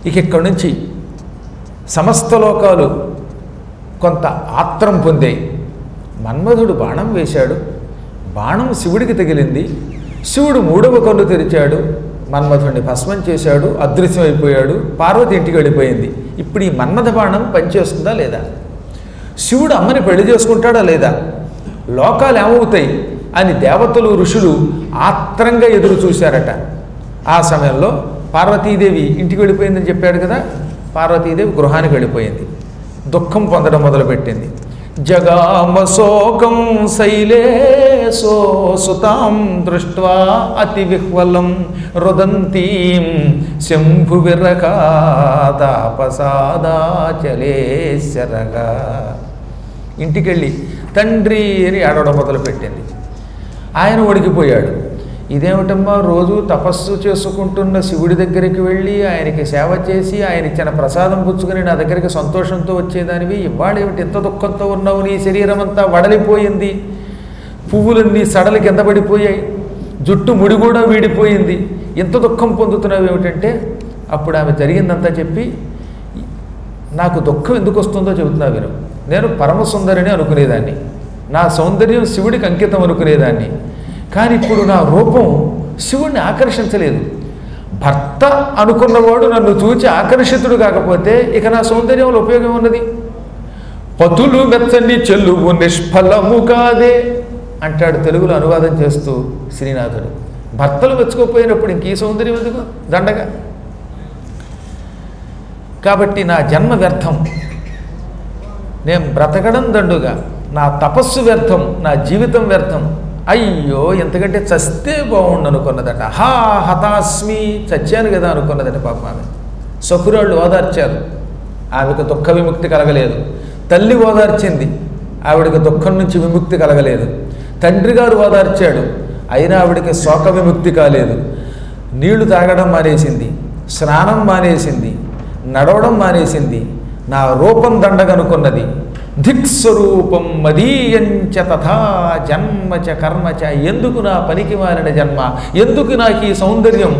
ఇక ఇక్కడి నుంచి సమస్త లోకాలు కొంత ఆత్రం పొందాయి. మన్మధుడు బాణం వేశాడు, బాణం శివుడికి తగిలింది. శివుడు మూడవ కన్ను తెరిచాడు, మన్మధుడిని భస్మం చేశాడు, అదృశ్యమైపోయాడు. పార్వతి ఇంటికి వెళ్ళిపోయింది. ఇప్పుడు ఈ మన్మథ బాణం పనిచేస్తుందా లేదా? శివుడు అమ్మని పెళ్లి చేసుకుంటాడా లేదా? లోకాలు ఏమవుతాయి అని దేవతలు ఋషులు ఆత్రంగా ఎదురు చూశారట. ఆ సమయంలో పార్వతీదేవి ఇంటికి వెళ్ళిపోయిందని చెప్పాడు కదా, పార్వతీదేవి గృహానికి వెళ్ళిపోయింది. దుఃఖం పొందడం మొదలుపెట్టింది. జగామశోకం శైలేశో సుతాం దృష్ట్వా అతి విహ్వలం రుదంతీం శంభు విరకాదాపసాదాచలేశరగా. ఇంటికెళ్ళి తండ్రి అని ఆడవడం మొదలుపెట్టింది. ఆయన వణికిపోయాడు. ఇదేమిటమ్మా, రోజు తపస్సు చేసుకుంటున్న శివుడి దగ్గరికి వెళ్ళి ఆయనకి సేవ చేసి ఆయన ఇచ్చిన ప్రసాదం పుచ్చుకొని నా దగ్గరికి సంతోషంతో వచ్చేదానివి, ఇవాళేమిటి ఎంత దుఃఖంతో ఉన్నావు? నీ శరీరం అంతా వడలిపోయింది, పువ్వులన్నీ సడలి కింద పడిపోయాయి, జుట్టు ముడి కూడా వీడిపోయింది, ఎంత దుఃఖం పొందుతున్నావు ఏమిటంటే, అప్పుడు ఆమె జరిగిందంతా చెప్పి, నాకు దుఃఖం ఎందుకు వస్తుందో చెబుతున్నా విను. నేను పరమసుందరిని అనుకునేదాన్ని, నా సౌందర్యం శివుడికి అంకితం అనుకునేదాన్ని. కానీ ఇప్పుడు నా రూపం శివుణ్ణి ఆకర్షించలేదు. భర్త అనుకున్నవాడు నన్ను చూచి ఆకర్షితుడు కాకపోతే ఇక నా సౌందర్యంలో ఉపయోగం ఉన్నది? పతులు మెచ్చని చెల్లువు నిష్ఫలము కాదే అంటాడు తెలుగులో అనువాదం చేస్తూ శ్రీనాథుడు. భర్తలు మెచ్చుకోపోయినప్పుడు ఇంక ఈ సౌందర్యం ఎందుకు? దండగా. కాబట్టి నా జన్మ వ్యర్థం, నేను బ్రతకడం దండుగా, నా తపస్సు వ్యర్థం, నా జీవితం వ్యర్థం. అయ్యో ఎంతకంటే చస్తే బాగుండు అనుకున్నదట. హతాస్మి, చచ్చాను కదా అనుకున్నదట పాపం ఆమె. సఖురాళ్ళు ఓదార్చారు, ఆమెకు దుఃఖ విముక్తి కలగలేదు. తల్లి ఓదార్చింది, ఆవిడకి దుఃఖం నుంచి విముక్తి కలగలేదు. తండ్రి గారు ఓదార్చాడు, అయినా ఆవిడకి శోక విముక్తి కాలేదు. నీళ్లు తాగడం మానేసింది, స్నానం మానేసింది, నడవడం మానేసింది. నా రూపం దండగనుకున్నది. ధిక్స్వరూపం మదీయంచ తథా జన్మచ కర్మచ. ఎందుకు నా పనికి మారిన జన్మ, ఎందుకు నాకు ఈ సౌందర్యం,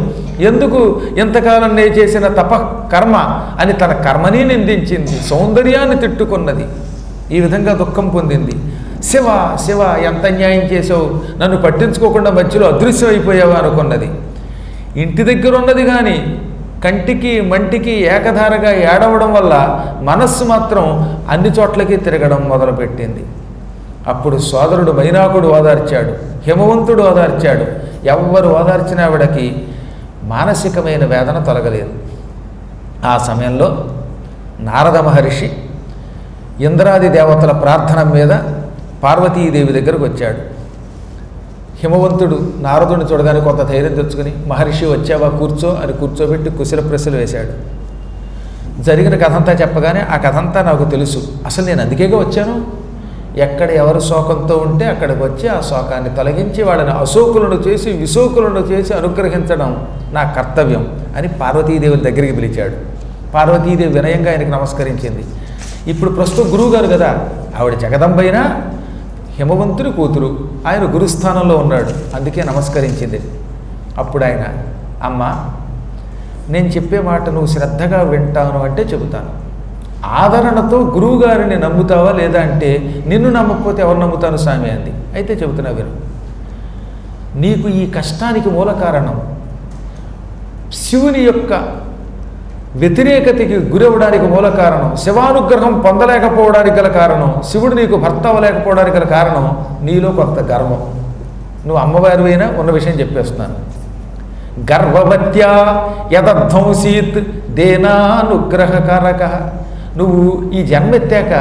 ఎందుకు ఎంతకాలం నే చేసిన తపకర్మ అని తన కర్మని నిందించింది, సౌందర్యాన్ని తిట్టుకున్నది. ఈ విధంగా దుఃఖం పొందింది. శివ శివ, ఎంత న్యాయం చేసావు, నన్ను పట్టించుకోకుండా మధ్యలో అదృశ్యం అయిపోయావా అనుకున్నది. ఇంటి దగ్గర ఉన్నది కానీ కంటికి మంటికి ఏకధారగా ఏడవడం వల్ల మనస్సు మాత్రం అన్ని చోట్లకి తిరగడం మొదలుపెట్టింది. అప్పుడు సోదరుడు మైనాకుడు ఓదార్చాడు, హిమవంతుడు ఓదార్చాడు. ఎవ్వరు ఓదార్చిన ఆవిడకి మానసికమైన వేదన తొలగలేదు. ఆ సమయంలో నారద మహర్షి ఇంద్రాది దేవతల ప్రార్థన మీద పార్వతీదేవి దగ్గరకు వచ్చాడు. హిమవంతుడు నారదుని చూడగానే కొంత ధైర్యం తెచ్చుకుని, మహర్షి వచ్చావా, కూర్చో అని కూర్చోబెట్టి కుశల ప్రశ్నలు వేశాడు. జరిగిన కథంతా చెప్పగానే, ఆ కథంతా నాకు తెలుసు, అసలు నేను అందుకేగా వచ్చాను, ఎక్కడ ఎవరు శోకంతో ఉంటే అక్కడికి వచ్చి ఆ శోకాన్ని తొలగించి వాళ్ళని అశోకులను చేసి విశోకులను చేసి అనుగ్రహించడం నా కర్తవ్యం అని పార్వతీదేవి దగ్గరికి పిలిచాడు. పార్వతీదేవి వినయంగా ఆయనకు నమస్కరించింది. ఇప్పుడు ప్రస్తుతం గురువుగారు కదా, ఆవిడ జగదంబైనా హిమవంతుని కూతురు, ఆయన గురుస్థానంలో ఉన్నాడు, అందుకే నమస్కరించింది. అప్పుడు ఆయన, అమ్మ నేను చెప్పే మాట నువ్వు శ్రద్ధగా వింటాను అంటే చెబుతాను. ఆదరణతో గురువుగారిని నమ్ముతావా లేదా అంటే, నిన్ను నమ్మకపోతే ఎవరు నమ్ముతాను స్వామి అంది. అయితే చెబుతున్నా విను. నీకు ఈ కష్టానికి మూల కారణం శివుని యొక్క వ్యతిరేకతకి గురవడానికి మూల కారణం, శివానుగ్రహం పొందలేకపోవడానికి గల కారణం, శివుడు నీకు భర్త అవ్వలేకపోవడానికి గల కారణం నీలో కొంత గర్వం. నువ్వు అమ్మవారివైనా ఉన్న విషయం చెప్పేస్తున్నాను. గర్వవత్యా యదధ్వంసీత్ దేనానుగ్రహకారక. నువ్వు ఈ జన్మెత్తాక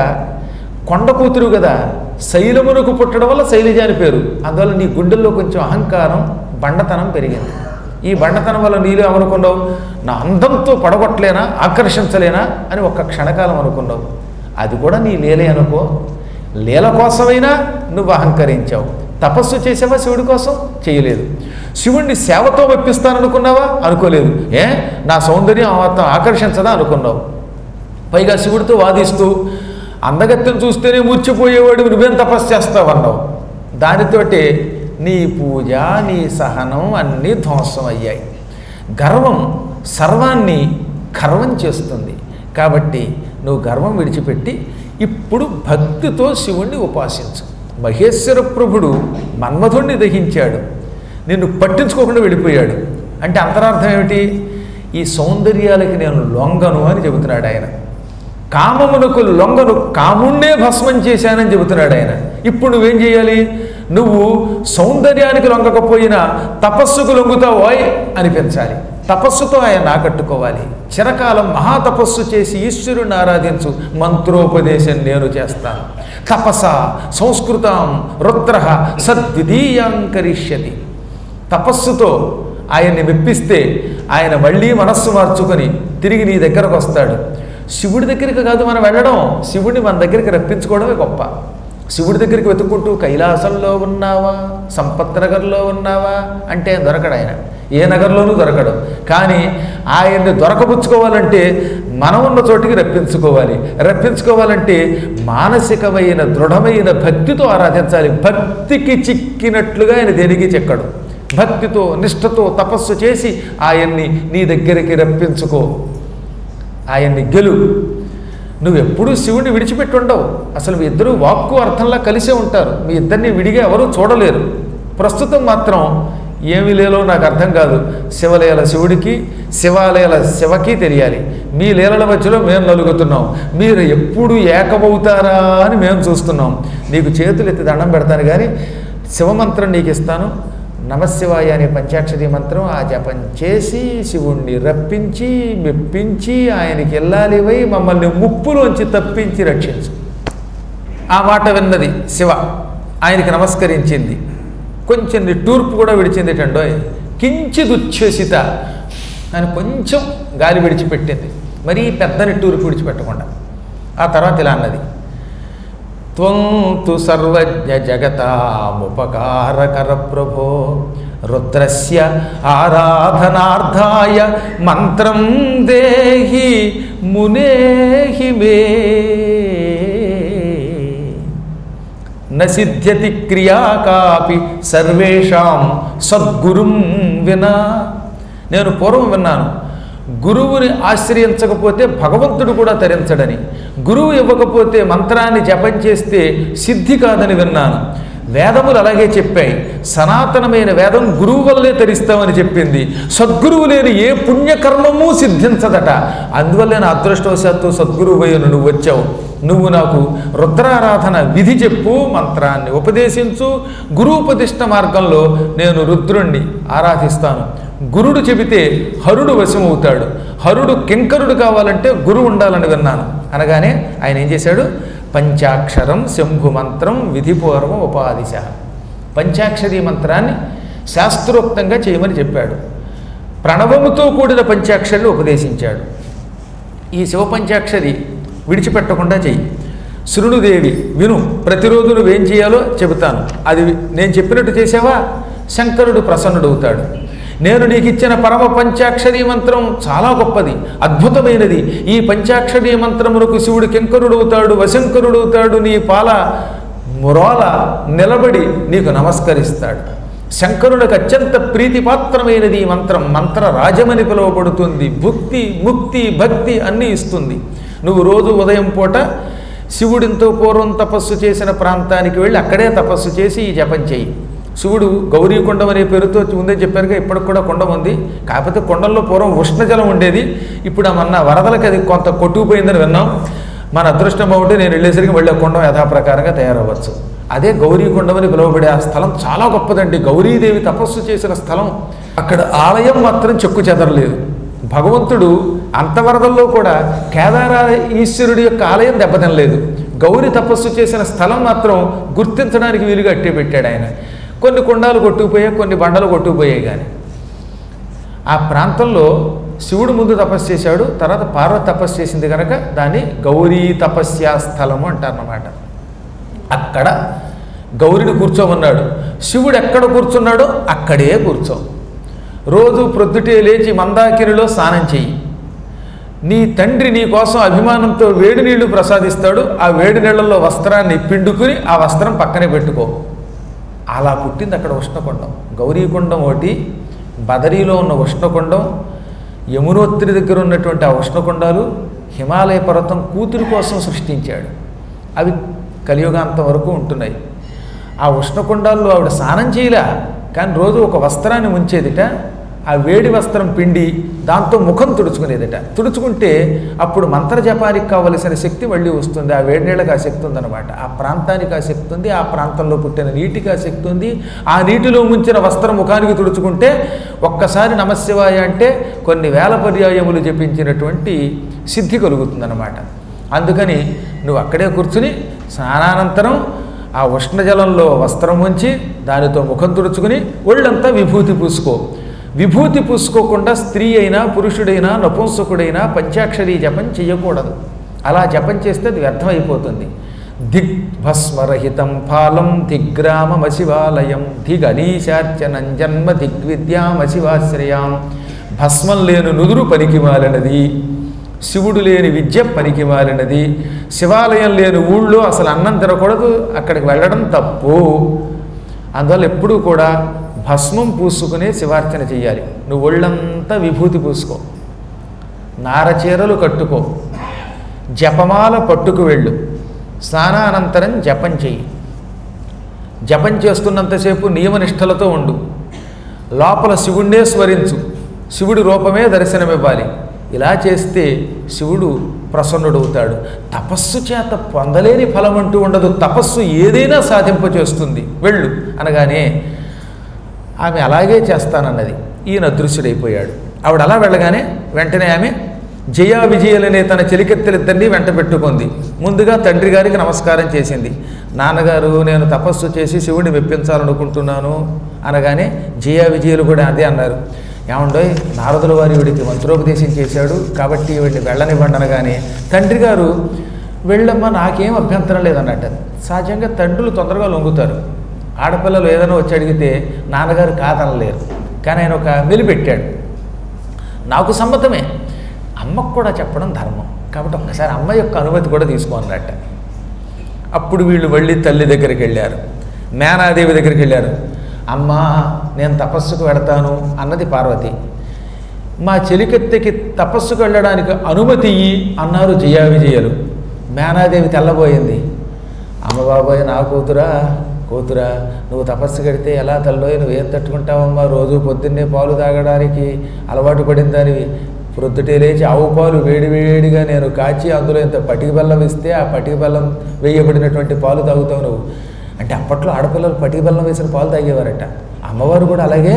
కొండ కూతురు కదా, శైలమునకు పుట్టడం వల్ల శైలజ అని పేరు. అందువల్ల నీ గుండెల్లో కొంచెం అహంకారం, బండతనం పెరిగింది. ఈ బండతనం వల్ల నీళ్ళు ఏమనుకున్నావు, నా అందంతో పడగొట్టలేనా, ఆకర్షించలేనా అని ఒక్క క్షణకాలం అనుకున్నావు. అది కూడా నీ లీలే అనుకో. లీల కోసమైనా నువ్వు అహంకరించావు. తపస్సు చేసావా శివుడి కోసం? చేయలేదు. శివుణ్ణి సేవతో మెప్పిస్తాననుకున్నావా? అనుకోలేదు. నా సౌందర్యం ఆకర్షించదా అనుకున్నావు. పైగా శివుడితో వాదిస్తూ అందగత్తెను చూస్తేనే మూర్చిపోయేవాడు, నువ్వేం తపస్సు చేస్తావు అన్నావు. దానితోటి నీ పూజ, నీ సహనం అన్నీ ధ్వంసం అయ్యాయి. గర్వం సర్వాన్ని గర్వం చేస్తుంది. కాబట్టి నువ్వు గర్వం విడిచిపెట్టి ఇప్పుడు భక్తితో శివుణ్ణి ఉపాసించు. మహేశ్వర ప్రభుడు మన్మధుణ్ణి దహించాడు, నిన్ను పట్టించుకోకుండా వెళ్ళిపోయాడు. అంటే అంతరార్థం ఏమిటి? ఈ సౌందర్యాలకి నేను లొంగను అని చెబుతున్నాడు ఆయన. కామమునకు లొంగను, కాముణ్ణే భస్మం చేశానని చెబుతున్నాడు ఆయన. ఇప్పుడు నువ్వేం చేయాలి? నువ్వు సౌందర్యానికి లొంగకపోయినా తపస్సుకు లొంగుతావోయ్ అనిపించాలి. తపస్సుతో ఆయన ఆకట్టుకోవాలి. చిరకాలం మహాతపస్సు చేసి ఈశ్వరుని ఆరాధించు. మంత్రోపదేశం నేను చేస్తాను. తపస సంస్కృతం రుద్ర సద్విధీయాంకరిష్యతి. తపస్సుతో ఆయన్ని మెప్పిస్తే ఆయన మళ్ళీ మనస్సు మార్చుకొని తిరిగి నీ దగ్గరకు వస్తాడు. శివుడి దగ్గరికి కాదు మనం వెళ్ళడం, శివుడిని మన దగ్గరికి రప్పించుకోవడమే గొప్ప. శివుడి దగ్గరికి వెతుక్కుంటూ కైలాసంలో ఉన్నావా, సంపత్ నగర్లో ఉన్నావా అంటే దొరకడు ఆయన, ఏ నగర్లోనూ దొరకడు. కానీ ఆయన్ని దొరకబుచ్చుకోవాలంటే మనం ఉన్న చోటికి రప్పించుకోవాలి. రప్పించుకోవాలంటే మానసికమైన దృఢమైన భక్తితో ఆరాధించాలి. భక్తికి చిక్కినట్లుగా ఆయన దేనికి చెక్కడు. భక్తితో నిష్ఠతో తపస్సు చేసి ఆయన్ని నీ దగ్గరికి రప్పించుకో, ఆయన్ని గెలు. నువ్వెప్పుడూ శివుడిని విడిచిపెట్టి ఉండవు. అసలు మీ ఇద్దరు వాక్కు అర్థంలా కలిసే ఉంటారు. మీ ఇద్దరిని విడిగా ఎవరూ చూడలేరు. ప్రస్తుతం మాత్రం ఏమి లేలో నాకు అర్థం కాదు. శివలీల శివుడికి, శివాలయాల శివకి తెలియాలి. మీ లీలల మధ్యలో మేము నలుగుతున్నాం. మీరు ఎప్పుడు ఏకమవుతారా అని మేము చూస్తున్నాం. నీకు చేతులు ఎత్తి దండం పెడతాను, కానీ శివమంత్రం నీకు ఇస్తాను. నమశివాయ అనే పంచాక్షరి మంత్రం ఆ జపం చేసి శివుణ్ణి రప్పించి మెప్పించి ఆయనకి వెళ్ళాలివై మమ్మల్ని ముప్పులోంచి తప్పించి రక్షించు. ఆ మాట విన్నది శివ, ఆయనకి నమస్కరించింది. కొంచెం నిట్టూర్పు కూడా విడిచింది. టండోయ్ కించిదుచ్ఛ్వసిత అని కొంచెం గాలి విడిచిపెట్టింది, మరీ పెద్ద నిట్టూర్పు విడిచిపెట్టకుండా. ఆ తర్వాత ఇలా అన్నది, త్వం తు సర్వజ్ఞ జగతాముపకారకర ప్రభో రుద్రస్య ఆరాధనార్థాయ మంత్రం దేహి మునేహి మే న సిద్ధ్యతి క్రియా కాపి సర్వేషాం సద్గురుం వినా. నేను పూర్వం విన్నాను, గురువుని ఆశ్రయించకపోతే భగవంతుడు కూడా తరించడని, గురువు ఇవ్వకపోతే మంత్రాన్ని జపం చేస్తే సిద్ధి కాదని విన్నాను. వేదములు అలాగే చెప్పాయి. సనాతనమైన వేదం గురువు వల్లే తరిస్తామని చెప్పింది. సద్గురువు లేని ఏ పుణ్యకర్మము సిద్ధించదట. అందువల్ల నా అదృష్టవశాత్తు సద్గురువు అయ్యను నువ్వు వచ్చావు. నువ్వు నాకు రుద్రారాధన విధి చెప్పు, మంత్రాన్ని ఉపదేశించు. గురూపదిష్ట మార్గంలో నేను రుద్రుణ్ణి ఆరాధిస్తాను. గురుడు చెబితే హరుడు వశమవుతాడు. హరుడు కింకరుడు కావాలంటే గురువు ఉండాలని విన్నాను. అనగానే ఆయన ఏం చేశాడు? పంచాక్షరం శంభు మంత్రం విధిపూర్వం ఉపాదిశ. పంచాక్షరీ మంత్రాన్ని శాస్త్రోక్తంగా చేయమని చెప్పాడు. ప్రణవముతో కూడిన పంచాక్షరిని ఉపదేశించాడు. ఈ శివ పంచాక్షరి విడిచిపెట్టకుండా చెయ్యి. శృణుదేవి విను, ప్రతిరోజు నువ్వేం చేయాలో చెబుతాను. అది నేను చెప్పినట్టు చేసావా, శంకరుడు ప్రసన్నుడవుతాడు. నేను నీకు ఇచ్చిన పరమ పంచాక్షరీ మంత్రం చాలా గొప్పది, అద్భుతమైనది. ఈ పంచాక్షరీ మంత్రమునకు శివుడు కింకరుడవుతాడు, వశంకరుడవుతాడు. నీ పాల మురోల నిలబడి నీకు నమస్కరిస్తాడు. శంకరునికి అత్యంత ప్రీతిపాత్రమైనది ఈ మంత్రం. మంత్ర రాజమని పిలువబడుతుంది. భుక్తి ముక్తి భక్తి అన్నీ ఇస్తుంది. నువ్వు రోజు ఉదయం పూట శివుడింతో పూర్వం తపస్సు చేసిన ప్రాంతానికి వెళ్ళి అక్కడే తపస్సు చేసి ఈ జపం చెయ్యి. శివుడు గౌరీకొండం అనే పేరుతో ఉందే చెప్పారుగా, ఇప్పటికి కూడా కొండం ఉంది. కాకపోతే కొండల్లో పూర్వం ఉష్ణజలం ఉండేది. ఇప్పుడు మన వరదలకు అది కొంత కొట్టుకుపోయిందని విన్నాం. మన అదృష్టం బాగుంటే నేను వెళ్ళేసరికి మళ్ళీ కొండం యథాప్రకారంగా తయారవ్వచ్చు. అదే గౌరీకొండం అని పిలువబడే ఆ స్థలం చాలా గొప్పదండి. గౌరీదేవి తపస్సు చేసిన స్థలం. అక్కడ ఆలయం మాత్రం చెక్కు చెదరలేదు. భగవంతుడు అంత వరదల్లో కూడా కేదార ఈశ్వరుడి యొక్క ఆలయం దెబ్బతినలేదు. గౌరీ తపస్సు చేసిన స్థలం మాత్రం గుర్తించడానికి వీలుగా అట్టే పెట్టాడు ఆయన. కొన్ని కొండాలు కొట్టుకుపోయాయి, కొన్ని బండలు కొట్టుకుపోయాయి. కానీ ఆ ప్రాంతంలో శివుడు ముందు తపస్సు చేశాడు, తర్వాత పార్వతి తపస్సు చేసింది కనుక దాన్ని గౌరీ తపస్యా స్థలము అంటారన్నమాట. అక్కడ గౌరిని కూర్చోమన్నాడు. శివుడు ఎక్కడ కూర్చున్నాడో అక్కడే కూర్చో. రోజు ప్రొద్దుటే లేచి మందాకినిలో స్నానం చెయ్యి. నీ తండ్రి నీ కోసం అభిమానంతో వేడి నీళ్లు ప్రసాదిస్తాడు. ఆ వేడి నీళ్లలో వస్త్రాన్ని పిండుకుని ఆ వస్త్రం పక్కనే పెట్టుకో. అలా పుట్టింది అక్కడ ఉష్ణకొండం. గౌరీకొండం ఒకటి, బదరీలో ఉన్న ఉష్ణకొండం, యమునోత్రి దగ్గర ఉన్నటువంటి ఆ ఉష్ణకుండాలు హిమాలయ పర్వతం కూతురి కోసం సృష్టించాడు. అవి కలియుగాంతం వరకు ఉంటున్నాయి. ఆ ఉష్ణకుండాల్లో ఆవిడ స్నానం చేయలే, కానీ రోజు ఒక వస్త్రాన్ని ఉంచేదిట. ఆ వేడి వస్త్రం పిండి దాంతో ముఖం తుడుచుకునేదిట. తుడుచుకుంటే అప్పుడు మంత్రజపానికి కావలసిన శక్తి మళ్ళీ వస్తుంది. ఆ వేడి నీళ్ళకి ఆ శక్తి ఉందన్నమాట. ఆ ప్రాంతానికి ఆ శక్తి ఉంది, ఆ ప్రాంతంలో పుట్టిన నీటికి ఆ శక్తి ఉంది. ఆ నీటిలో ముంచిన వస్త్రం ముఖానికి తుడుచుకుంటే ఒక్కసారి నమశివాయ అంటే కొన్ని వేల పర్యాయములు జపించినటువంటి సిద్ధి కలుగుతుందన్నమాట. అందుకని నువ్వు అక్కడే కూర్చుని స్నానానంతరం ఆ ఉష్ణజలంలో వస్త్రం ఉంచి దానితో ముఖం తుడుచుకుని ఒళ్ళంతా విభూతి పూసుకో. విభూతి పూసుకోకుండా స్త్రీ అయినా పురుషుడైనా నపుంసకుడైనా పంచాక్షరీ జపం చేయకూడదు. అలా జపం చేస్తే అది వ్యర్థమైపోతుంది. దిగ్భస్మరహితం ఫాలం దిగ్గ్రామమశివాలయం దిగనీశార్చనం జన్మ దిగ్విద్యామశివాశ్రయాం. భస్మం లేని నుదురు పనికిమాలినది, శివుడు లేని విద్య పనికిమాలినది, శివాలయం లేని ఊళ్ళో అసలు అన్నం తినకూడదు, అక్కడికి వెళ్ళడం తప్పు. అందువల్ల ఎప్పుడూ కూడా భస్మం పూసుకునే శివార్చన చెయ్యాలి. నువ్వు ఒళ్ళంతా విభూతి పూసుకో, నారచీరలు కట్టుకో, జపమాల పట్టుకు వెళ్ళు, స్నానానంతరం జపం చెయ్యి. జపం చేస్తున్నంతసేపు నియమనిష్టలతో ఉండు. లోపల శివుణ్ణే స్మరించు, శివుడి రూపమే దర్శనమివ్వాలి. ఇలా చేస్తే శివుడు ప్రసన్నుడవుతాడు. తపస్సు చేత పొందలేని ఫలం అంటూ ఉండదు. తపస్సు ఏదైనా సాధింపచేస్తుంది. వెళ్ళు అనగానే ఆమె అలాగే చేస్తానన్నది. ఈయన అదృశ్యుడైపోయాడు. ఆవిడ అలా వెళ్ళగానే వెంటనే ఆమె జయా విజయలనే తన చెలికెత్తలిద్దరినీ వెంట పెట్టుకుంది. ముందుగా తండ్రి గారికి నమస్కారం చేసింది. నాన్నగారు, నేను తపస్సు చేసి శివుడిని మెప్పించాలనుకుంటున్నాను అనగానే జయా విజయులు కూడా అదే అన్నారు. ఏమండోయ్, నారదుల వారి వీడికి మంత్రోపదేశం చేశాడు కాబట్టి వీడిని వెళ్ళనివ్వండి అనగానే తండ్రి గారు వెళ్ళమ్మా, నాకేం అభ్యంతరం లేదన్నట్టు. సహజంగా తండ్రులు తొందరగా లొంగుతారు. ఆడపిల్లలు ఏదైనా వచ్చి అడిగితే నాన్నగారు కాదనలేరు. కానీ ఆయన ఒక మెలిపెట్టాడు, నాకు సమ్మతమే, అమ్మకు కూడా చెప్పడం ధర్మం కాబట్టి ఒక్కసారి అమ్మ యొక్క అనుమతి కూడా తీసుకోనన్నట్ట. అప్పుడు వీళ్ళు మళ్ళీ తల్లి దగ్గరికి వెళ్ళారు, మేనాదేవి దగ్గరికి వెళ్ళారు. అమ్మా, నేను తపస్సుకు వెడతాను అన్నది పార్వతి. మా చెలికెత్తెకి తపస్సుకు వెళ్ళడానికి అనుమతి ఇయ్యి అన్నారు జయా విజయలు. మేనాదేవి తెల్లబోయింది. అమ్మ బాబాయ్, నా కూతురా నువ్వు తపస్సు కడితే ఎలా తల్లోయ్, నువ్వేం తట్టుకుంటావమ్మా? రోజు పొద్దున్నే పాలు తాగడానికి అలవాటు పడిన దానివి. ప్రొద్దుటే లేచి ఆవు పాలు వేడివేడిగా నేను కాచి అందులో ఇంత పటిక బెల్లం ఇస్తే ఆ పటిక బెల్లం వేయబడినటువంటి పాలు తాగుతావు నువ్వు అంటే. అప్పట్లో ఆడపిల్లలు పటిక బెల్లం వేసిన పాలు తాగేవారట. అమ్మవారు కూడా అలాగే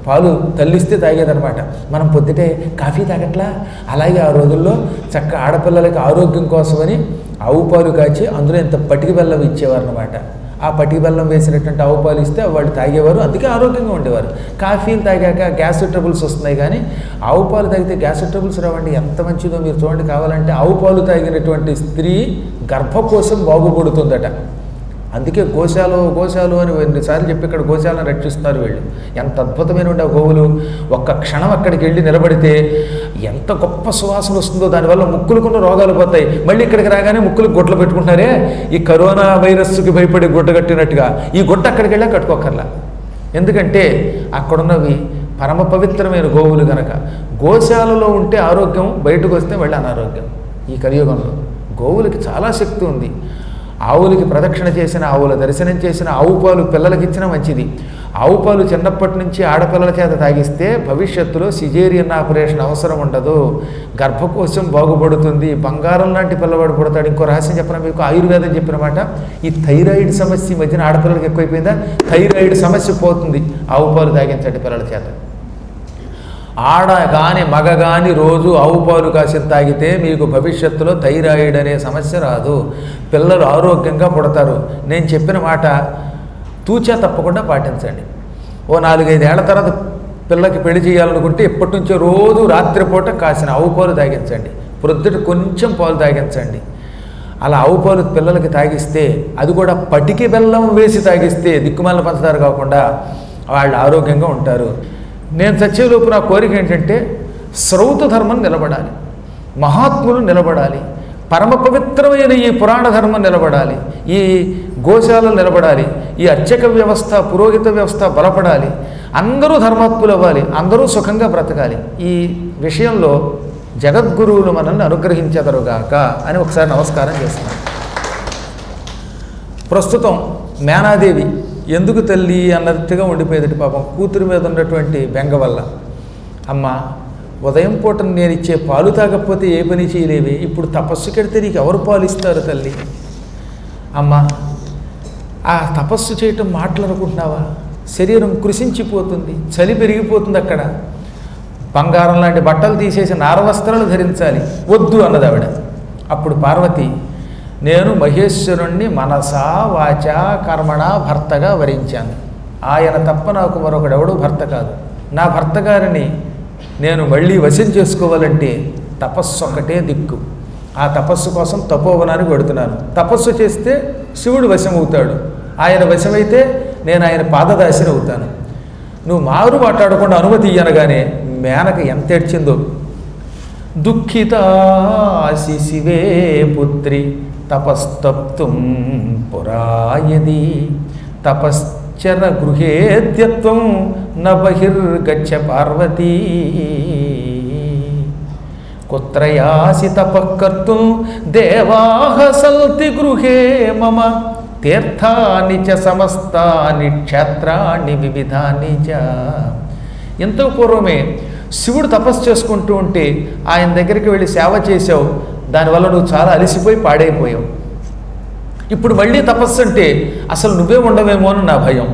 పాలు తల్లిస్తే తాగేదనమాట. మనం పొద్దుటే కాఫీ తాగట్లా, అలాగే ఆ రోజుల్లో చక్క ఆడపిల్లలకి ఆరోగ్యం కోసమని ఆవు పాలు కాచి అందులో ఇంత పటిక బెల్లం ఇచ్చేవారు అనమాట. ఆ పటిక బెల్లం వేసినటువంటి ఆవు పాలు ఇస్తే వాళ్ళు తాగేవారు, అందుకే ఆరోగ్యంగా ఉండేవారు. కాఫీలు తాగాక గ్యాస్ ట్రబుల్స్ వస్తున్నాయి, కానీ ఆవు పాలు తాగితే గ్యాస్ ట్రబుల్స్ రావండి. ఎంత మంచిదో మీరు చూడండి. కావాలంటే ఆవు పాలు తాగినటువంటి స్త్రీ గర్భకోశం బాగుపడుతుందట. అందుకే గోశాలు అని ఎన్నిసార్లు చెప్పి ఇక్కడ గోశాలను రక్షిస్తున్నారు వీళ్ళు. ఎంత అద్భుతమైన ఉండే గోవులు. ఒక్క క్షణం అక్కడికి వెళ్ళి నిలబడితే ఎంత గొప్ప సువాసన వస్తుందో. దానివల్ల ముక్కులుకున్న రోగాలు పోతాయి. మళ్ళీ ఇక్కడికి రాగానే ముక్కులకు గుడ్లు పెట్టుకుంటారే, ఈ కరోనా వైరస్కి భయపడి గుడ్డ కట్టినట్టుగా ఈ గుడ్డ అక్కడికి వెళ్ళా కట్టుకోకర్లా. ఎందుకంటే అక్కడున్నవి పరమ పవిత్రమైన గోవులు గనక. గోశాలలో ఉంటే ఆరోగ్యం, బయటకు వస్తే మళ్ళీ అనారోగ్యం. ఈ కలియుగంలో గోవులకి చాలా శక్తి ఉంది. ఆవులకి ప్రదక్షిణ చేసిన, ఆవుల దర్శనం చేసిన, ఆవు పాలు పిల్లలకి ఇచ్చిన మంచిది. ఆవు పాలు చిన్నప్పటి నుంచి ఆడపిల్లల చేత తాగిస్తే భవిష్యత్తులో సిజేరియన్ ఆపరేషన్ అవసరం ఉండదు, గర్భకోశం బాగుపడుతుంది, బంగారం లాంటి పిల్లవాడు పుడతాడు. ఇంకో రహస్యం చెప్పిన మీకు, ఆయుర్వేదం చెప్పినమాట, ఈ థైరాయిడ్ సమస్య ఈ మధ్యన ఆడపిల్లలకి ఎక్కువైపోయిందా, థైరాయిడ్ సమస్య పోతుంది ఆవు పాలు తాగించండి పిల్లల చేత. ఆడ కానీ మగ కానీ రోజు ఆవు పాలు కాసి తాగితే మీకు భవిష్యత్తులో థైరాయిడ్ అనే సమస్య రాదు, పిల్లలు ఆరోగ్యంగా పుడతారు. నేను చెప్పిన మాట తూచా తప్పకుండా పాటించండి. ఓ 4-5 ఏళ్ల తర్వాత పిల్లకి పెళ్లి చేయాలనుకుంటే ఎప్పటి నుంచో రోజు రాత్రిపూట కాసిన ఆవు పాలు తాగించండి, ప్రొద్దుట కొంచెం పాలు తాగించండి. అలా ఆవు పాలు పిల్లలకి తాగిస్తే, అది కూడా పటికి బెల్లం వేసి తాగిస్తే, దిక్కుమాల పంచదార కాకుండా, వాళ్ళు ఆరోగ్యంగా ఉంటారు. నేను చచ్చేలోపు నా కోరిక ఏంటంటే శ్రౌత ధర్మం నిలబడాలి, మహాత్ములు నిలబడాలి, పరమ పవిత్రమైన ఈ పురాణ ధర్మం నిలబడాలి, ఈ గోశాలలు నిలబడాలి, ఈ అర్చక వ్యవస్థ పురోహిత వ్యవస్థ బలపడాలి. అందరూ ధర్మాత్ములు అవ్వాలి, అందరూ సుఖంగా బ్రతకాలి. ఈ విషయంలో జగద్గురువులు మనల్ని అనుగ్రహించెదరుగాక అని ఒకసారి నమస్కారం చేస్తున్నాను. ప్రస్తుతం మేనాదేవి ఎందుకు తల్లి అన్నట్టుగా ఉండిపోయేది పాపం, కూతురు మీద ఉన్నటువంటి బెంగ వల్ల. అమ్మ, ఉదయం పూట నేను ఇచ్చే పాలు తాగకపోతే ఏ పని చేయలేవి, ఇప్పుడు తపస్సు కెడితే నీకు ఎవరు పాలు ఇస్తారు తల్లి? అమ్మ, ఆ తపస్సు చేయటం మాటలు అనుకుంటున్నావా? శరీరం కృషించిపోతుంది, చలి పెరిగిపోతుంది. అక్కడ బంగారం లాంటి బట్టలు తీసేసి నారవస్త్రాలు ధరించాలి, వద్దు అన్నది ఆవిడ. అప్పుడు పార్వతి, నేను మహేశ్వరుణ్ణి మనసా వాచా కర్మణ భర్తగా వరించాను. ఆయన తప్ప నాకు మరొకడెవడూ భర్త కాదు. నా భర్త గారిని నేను మళ్ళీ వశం చేసుకోవాలంటే తపస్సు ఒక్కటే దిక్కు. ఆ తపస్సు కోసం తపోవనానికి వెడుతున్నాను. తపస్సు చేస్తే శివుడు వశమవుతాడు, ఆయన వశమైతే నేను ఆయన పాదదాసిని అవుతాను. నువ్వు మారు మాట్లాడకుండా అనుమతి ఇయ్యనగానే మేనక ఎంత ఏడ్చిందో. దుఃఖితాసి శివే పుత్రి తపస్తప్తుం పురాయది తపశ్చర గృహేద్యత్వం న బహిర్గచ్చ పార్వతీ కుత్రయాసి తపఃకర్తుం దేవాః సంతి గృహే మమ తీర్థాని చ సమస్తాని క్షేత్రాన్ని వివిధాని చ. ఎంతో పూర్వమే శివుడు తపస్సు చేసుకుంటూ ఉంటే ఆయన దగ్గరికి వెళ్ళి సేవ చేసావు, దానివల్ల నువ్వు చాలా అలసిపోయి పాడైపోయావు. ఇప్పుడు మళ్ళీ తపస్సు అంటే అసలు నువ్వే ఉండవేమో అని నా భయం.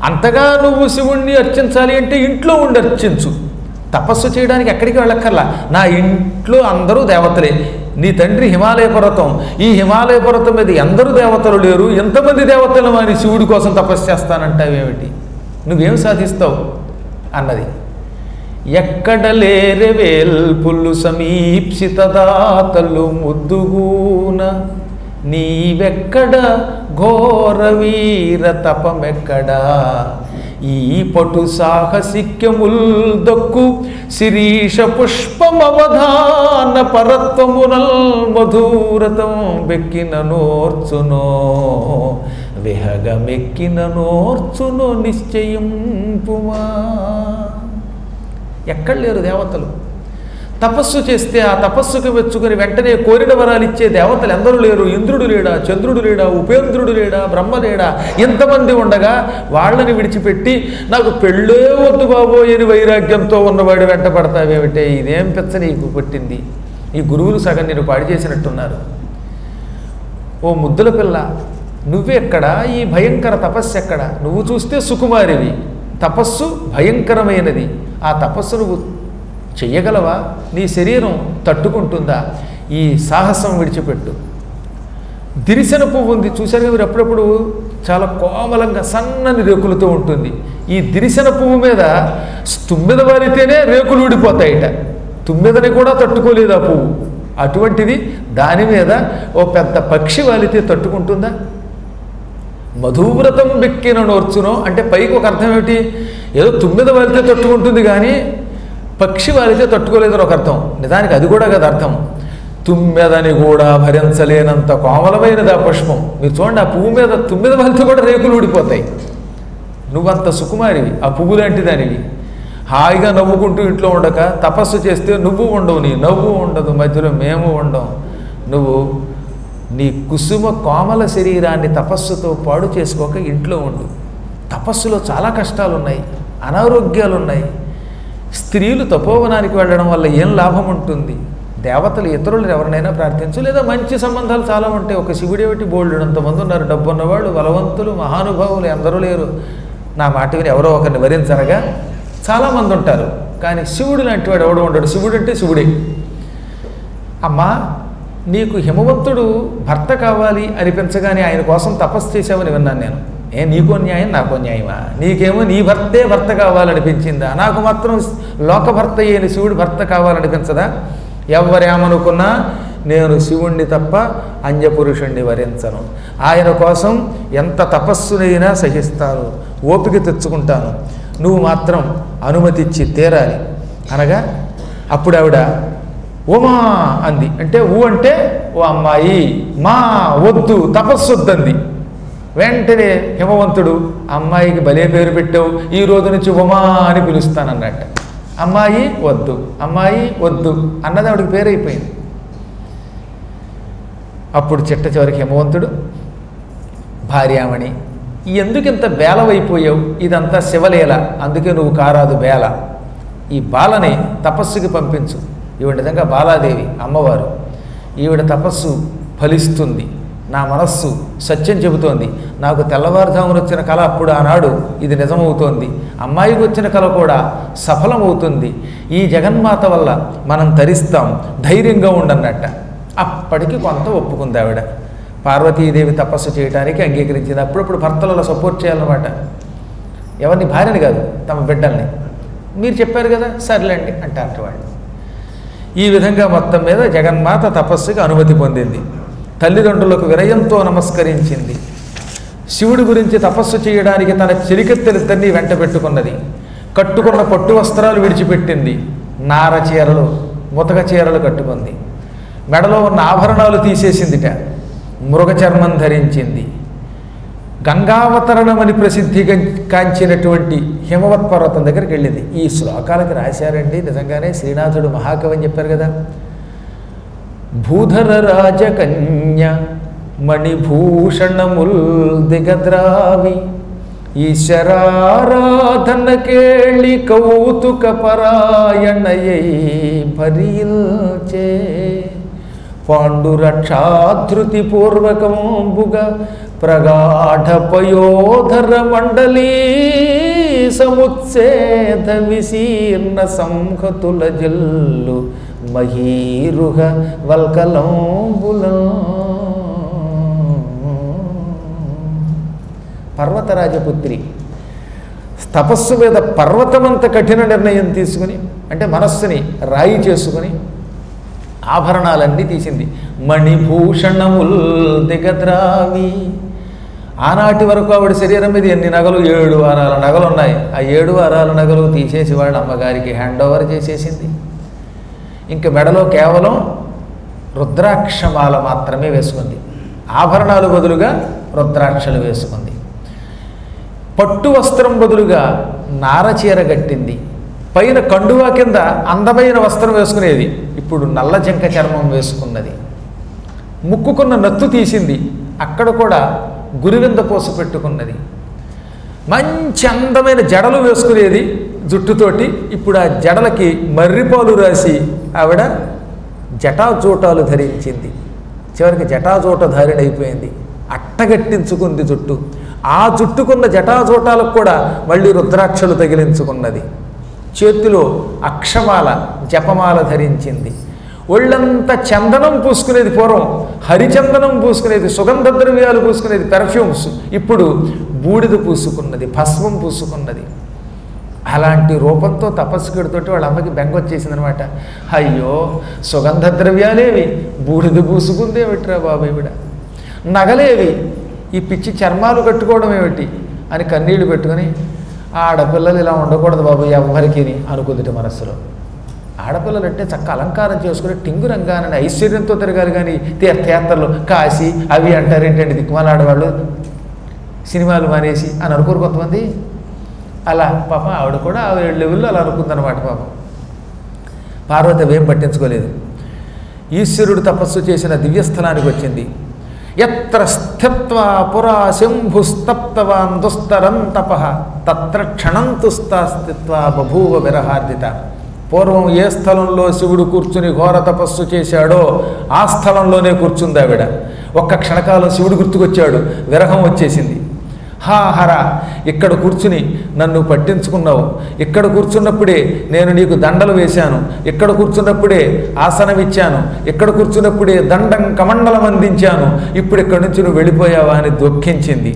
అంతగా నువ్వు శివుణ్ణి అర్చించాలి అంటే ఇంట్లో ఉండి అర్చించు, తపస్సు చేయడానికి ఎక్కడికి వెళ్ళక్కర్లా. నా ఇంట్లో అందరూ దేవతలే. నీ తండ్రి హిమాలయ పర్వతం, ఈ హిమాలయ పర్వతం మీద ఎందరూ దేవతలు లేరు, ఎంతమంది దేవతలు అని శివుడి కోసం తపస్సు చేస్తానంటావేమిటి? నువ్వేం సాధిస్తావు అన్నది. ఎక్కడ లేరె వేల్పులు సమీప్సితదాతలు ముద్దుగూన నీవెక్కడ ఘోర వీర తపమెక్కడా ఈ పటు సాహసిక్యముల్ దక్కు శిరీష పుష్పమవధాన పరత్వమునల్ మధురతం బెక్కిన నోర్చునో విహగమెక్కిన నోర్చునో నిశ్చయం పుమా. ఎక్కడ లేరు దేవతలు. తపస్సు చేస్తే ఆ తపస్సుకు మెచ్చుకొని వెంటనే కోరిన వరాలు ఇచ్చే దేవతలు ఎందరూ లేరు. ఇంద్రుడు లేడా, చంద్రుడు లేడా, ఉపేంద్రుడు లేడా, బ్రహ్మ లేడా? ఎంతమంది ఉండగా వాళ్ళని విడిచిపెట్టి నాకు పెళ్ళే వద్దు బాబోయని వైరాగ్యంతో ఉన్నవాడు వెంట పడతావేమిటే? ఇదేం పెచ్చ నీకు పుట్టింది? ఈ గురువులు సగం నేను పాడి చేసినట్టున్నారు. ఓ ముద్దుల పిల్ల, నువ్వెక్కడ? ఈ భయంకర తపస్సు ఎక్కడ? నువ్వు చూస్తే సుకుమారివి, తపస్సు భయంకరమైనది. ఆ తపస్సు నువ్వు చెయ్యగలవా? నీ శరీరం తట్టుకుంటుందా? ఈ సాహసం విడిచిపెట్టు. దిరిసెన పువ్వు ఉంది చూశారు, మీరు అప్పుడప్పుడు చాలా కోమలంగా సన్నని రేకులతో ఉంటుంది. ఈ దిరిసెన పువ్వు మీద తుమ్మెద వారితేనే రేకులు ఊడిపోతాయిట. తుమ్మెదని కూడా తట్టుకోలేదు ఆ పువ్వు. అటువంటిది దాని మీద ఓ పెద్ద పక్షి వాలితే తట్టుకుంటుందా? మధువ్రతం బెక్కిన నోర్చునో అంటే పైకి ఒక అర్థం ఏమిటి? ఏదో తుమ్మెద వాలితే తట్టుకుంటుంది కానీ పక్షి వాలితే తట్టుకోలేదని ఒక అర్థం. నిజానికి అది కూడా కదా అర్థం. తుమ్మెదని కూడా భరించలేనంత కోమలమైనది ఆ పుష్పం. మీరు చూడండి, ఆ పువ్వు మీద తుమ్మెద వాలితే కూడా రేకులు ఊడిపోతాయి. నువ్వంత సుకుమారివి, ఆ పువ్వు లాంటి దానివి. హాయిగా నవ్వుకుంటూ ఇంట్లో ఉండక తపస్సు చేస్తే నువ్వు ఉండవు, నీ నవ్వు ఉండదు, మధ్యలో మేము ఉండం. నువ్వు నీ కుసుమ కోమల శరీరాన్ని తపస్సుతో పాడు చేసుకోక ఇంట్లో ఉండు. తపస్సులో చాలా కష్టాలు ఉన్నాయి, అనారోగ్యాలు ఉన్నాయి. స్త్రీలు తపోవనానికి వెళ్ళడం వల్ల ఏం లాభం ఉంటుంది? దేవతలు ఇతరులను ఎవరినైనా ప్రార్థించు, లేదా మంచి సంబంధాలు చాలా ఉంటాయి. ఒక శివుడేమిటి బోల్డునంతమంది ఉన్నారు, డబ్బు ఉన్నవాళ్ళు, బలవంతులు, మహానుభావులు ఎందరూ లేరు. నా మాట విని ఎవరో ఒకరిని వరించరగా చాలామంది ఉంటారు. కానీ శివుడు లాంటి వాడు ఎవడో ఉండడు. శివుడు అంటే శివుడే. అమ్మా, నీకు హిమవంతుడు భర్త కావాలి అనిపించగానే ఆయన కోసం తపస్సు చేసావని విన్నాను నేను. నీకో న్యాయం, నాకో న్యాయమా? నీకేమో నీ భర్తే భర్త కావాలనిపించిందా? నాకు మాత్రం లోకభర్త అయిన శివుడు భర్త కావాలనిపించదా? ఎవరేమనుకున్నా నేను శివుణ్ణి తప్ప అన్యపురుషుణ్ణి వరించను. ఆయన కోసం ఎంత తపస్సునైనా సహిస్తాను, ఓపిక తెచ్చుకుంటాను. నువ్వు మాత్రం అనుమతిచ్చి తీరాలి అనగా అప్పుడు ఆవిడ ఓమా అంది. అంటే ఊ అంటే ఓ అమ్మాయి, మా వద్దు, తపస్సు వద్దంది. వెంటనే హిమవంతుడు అమ్మాయికి భలే పేరు పెట్టావు, ఈ రోజు నుంచి ఉమా అని పిలుస్తానన్నట్ట. అమ్మాయి వద్దు, అమ్మాయి వద్దు అన్నది ఆవిడికి పేరైపోయింది. అప్పుడు చిట్ట చివరికి హిమవంతుడు, భార్యామణి ఎందుకు ఇంత బేలవైపోయావు, ఇదంతా శివలీల, అందుకే నువ్వు కారాదు బేల, ఈ బాలని తపస్సుకి పంపించు. ఈవిడ నిజంగా బాలాదేవి అమ్మవారు, ఈవిడ తపస్సు ఫలిస్తుంది, నా మనస్సు సత్యం చెబుతోంది. నాకు తెల్లవారుజామున వచ్చిన కళ అప్పుడు ఆనాడు ఇది నిజమవుతోంది, అమ్మాయికి వచ్చిన కళ కూడా సఫలమవుతుంది. ఈ జగన్మాత వల్ల మనం తరిస్తాం, ధైర్యంగా ఉండన్నట్ట. అప్పటికి కొంత ఒప్పుకుంది ఆవిడ. పార్వతీదేవి తపస్సు చేయడానికి అంగీకరించింది. అప్పుడప్పుడు భర్తలలో సపోర్ట్ చేయాలన్నమాట. ఎవరిని, భార్యని కాదు, తమ బిడ్డల్ని. మీరు చెప్పారు కదా సర్లేండి అంటారు వాళ్ళు. ఈ విధంగా మొత్తం మీద జగన్మాత తపస్సుకి అనుమతి పొందింది. తల్లిదండ్రులకు వినయంతో నమస్కరించింది. శివుడి గురించి తపస్సు చేయడానికి తన చెలికత్తెలిద్దరినీ వెంట పెట్టుకున్నది. కట్టుకున్న పట్టు వస్త్రాలు విడిచిపెట్టింది. నార చీరలు, ముతక చీరలు కట్టుకుంది. మెడలో ఉన్న ఆభరణాలు తీసేసిందిట. మృగ చర్మం ధరించింది. గంగావతరణమని ప్రసిద్ధి కాంచినటువంటి హిమవత్ పర్వతం దగ్గరికి వెళ్ళింది. ఈ శ్లోకాలకి రాశారండి నిజంగానే శ్రీనాథుడు మహాకవి అని చెప్పారు కదా. భూధర రాజకన్య మణిభూషణముల్ దిగద్రావి ఈశ్వరారాధన కేళి కౌతుక పరాయణయై భరిల్చే పాండురక్షాధృతి పూర్వకంబుగా ప్రగాఢ పయోధర మండలీ సముచ్ఛేద విశీర్ణ సంహతుల జల్లు మహీరుహ వల్కలంబులం. పర్వతరాజపుత్రి తపస్సు మీద పర్వతమంత కఠిన నిర్ణయం తీసుకుని, అంటే మనస్సుని రాయి చేసుకుని ఆభరణాలన్నీ తీసింది. మణిభూషణముల్ దిగద్రావి. ఆనాటి వరకు ఆవిడ శరీరం మీద ఎన్ని నగలు, 7 వారాల నగలు ఉన్నాయి. ఆ 7 వారాల నగలు తీసేసి వాళ్ళ అమ్మగారికి హ్యాండ్ ఓవర్ చేసేసింది. ఇంక మెడలో కేవలం రుద్రాక్షమాల మాత్రమే వేసుకుంది. ఆభరణాలు బదులుగా రుద్రాక్షలు వేసుకుంది. పట్టు వస్త్రం బదులుగా నారచీర కట్టింది. పైన కండువా కింద అందమైన వస్త్రం వేసుకునేది, ఇప్పుడు నల్ల జంక చర్మం వేసుకున్నది. ముక్కుకున్న నత్తు తీసింది, అక్కడ కూడా గురివింద పోసు పెట్టుకున్నది. మంచి అందమైన జడలు వేసుకునేది జుట్టుతోటి, ఇప్పుడు ఆ జడలకి మర్రిపాలు రాసి ఆవిడ జటాజూటాలు ధరించింది. చివరికి జటాజూటధారిణి అయిపోయింది. అట్టగట్టించుకుంది జుట్టు. ఆ జుట్టుకున్న జటాజూటాలకు కూడా మళ్ళీ రుద్రాక్షలు తగిలించుకున్నది. చేతిలో అక్షమాల జపమాల ధరించింది. ఒళ్ళంతా చందనం పూసుకునేది. పూర్వం హరిచందనం పూసుకునేది, సుగంధ ద్రవ్యాలు పూసుకునేది, పెర్ఫ్యూమ్స్. ఇప్పుడు బూడిద పూసుకున్నది, భస్మం పూసుకున్నది. అలాంటి రూపంతో తపస్సుకుడితోటి వాళ్ళ అమ్మకి బెంగ వచ్చేసింది అనమాట. అయ్యో సుగంధ ద్రవ్యాలేవి, బూడిద పూసుకుంది ఏమిట్రా బాబు ఈవిడ, నగలేవి, ఈ పిచ్చి చర్మాలు కట్టుకోవడం ఏమిటి అని కన్నీళ్లు పెట్టుకుని, ఆడపిల్లలు ఇలా ఉండకూడదు బాబు ఎవ్వరికి అనుకుందిట మనస్సులో. ఆడపిల్లలు అంటే చక్క అలంకారం చేసుకుని టింగు రంగానని ఐశ్వర్యంతో తిరగాలి, కానీ తీర్థయాత్రలు కాశీ అవి అంటారు ఏంటంటే దిక్కుమాల ఆడవాళ్ళు, సినిమాలు మానేసి అని అనుకోరు కొంతమంది. అలా పాపం ఆవిడ కూడా ఆవిడ లెవెల్లో అలా అనుకుందన్నమాట. పాపం పార్వతి అవేం పట్టించుకోలేదు. ఈశ్వరుడు తపస్సు చేసిన దివ్యస్థలానికి వచ్చింది. ఎత్ర స్థిత్వా పురా శంభుస్తప్తవాన్ దుస్తరం తపః తత్ర క్షణంతుస్తాస్థిత్వా బభూవ విరహార్దిత. పూర్వం ఏ స్థలంలో శివుడు కూర్చుని ఘోర తపస్సు చేశాడో ఆ స్థలంలోనే కూర్చుంది ఆవిడ. ఒక్క క్షణకాలం శివుడు గుర్తుకొచ్చాడు, విరహం వచ్చేసింది. హా హర, ఇక్కడ కూర్చుని నన్ను పట్టించుకున్నావు, ఇక్కడ కూర్చున్నప్పుడే నేను నీకు దండలు వేశాను, ఇక్కడ కూర్చున్నప్పుడే ఆసనం ఇచ్చాను, ఇక్కడ కూర్చున్నప్పుడే దండం కమండలం అందించాను, ఇప్పుడు ఇక్కడి నుంచి నువ్వు వెళ్ళిపోయావా అని దుఃఖించింది.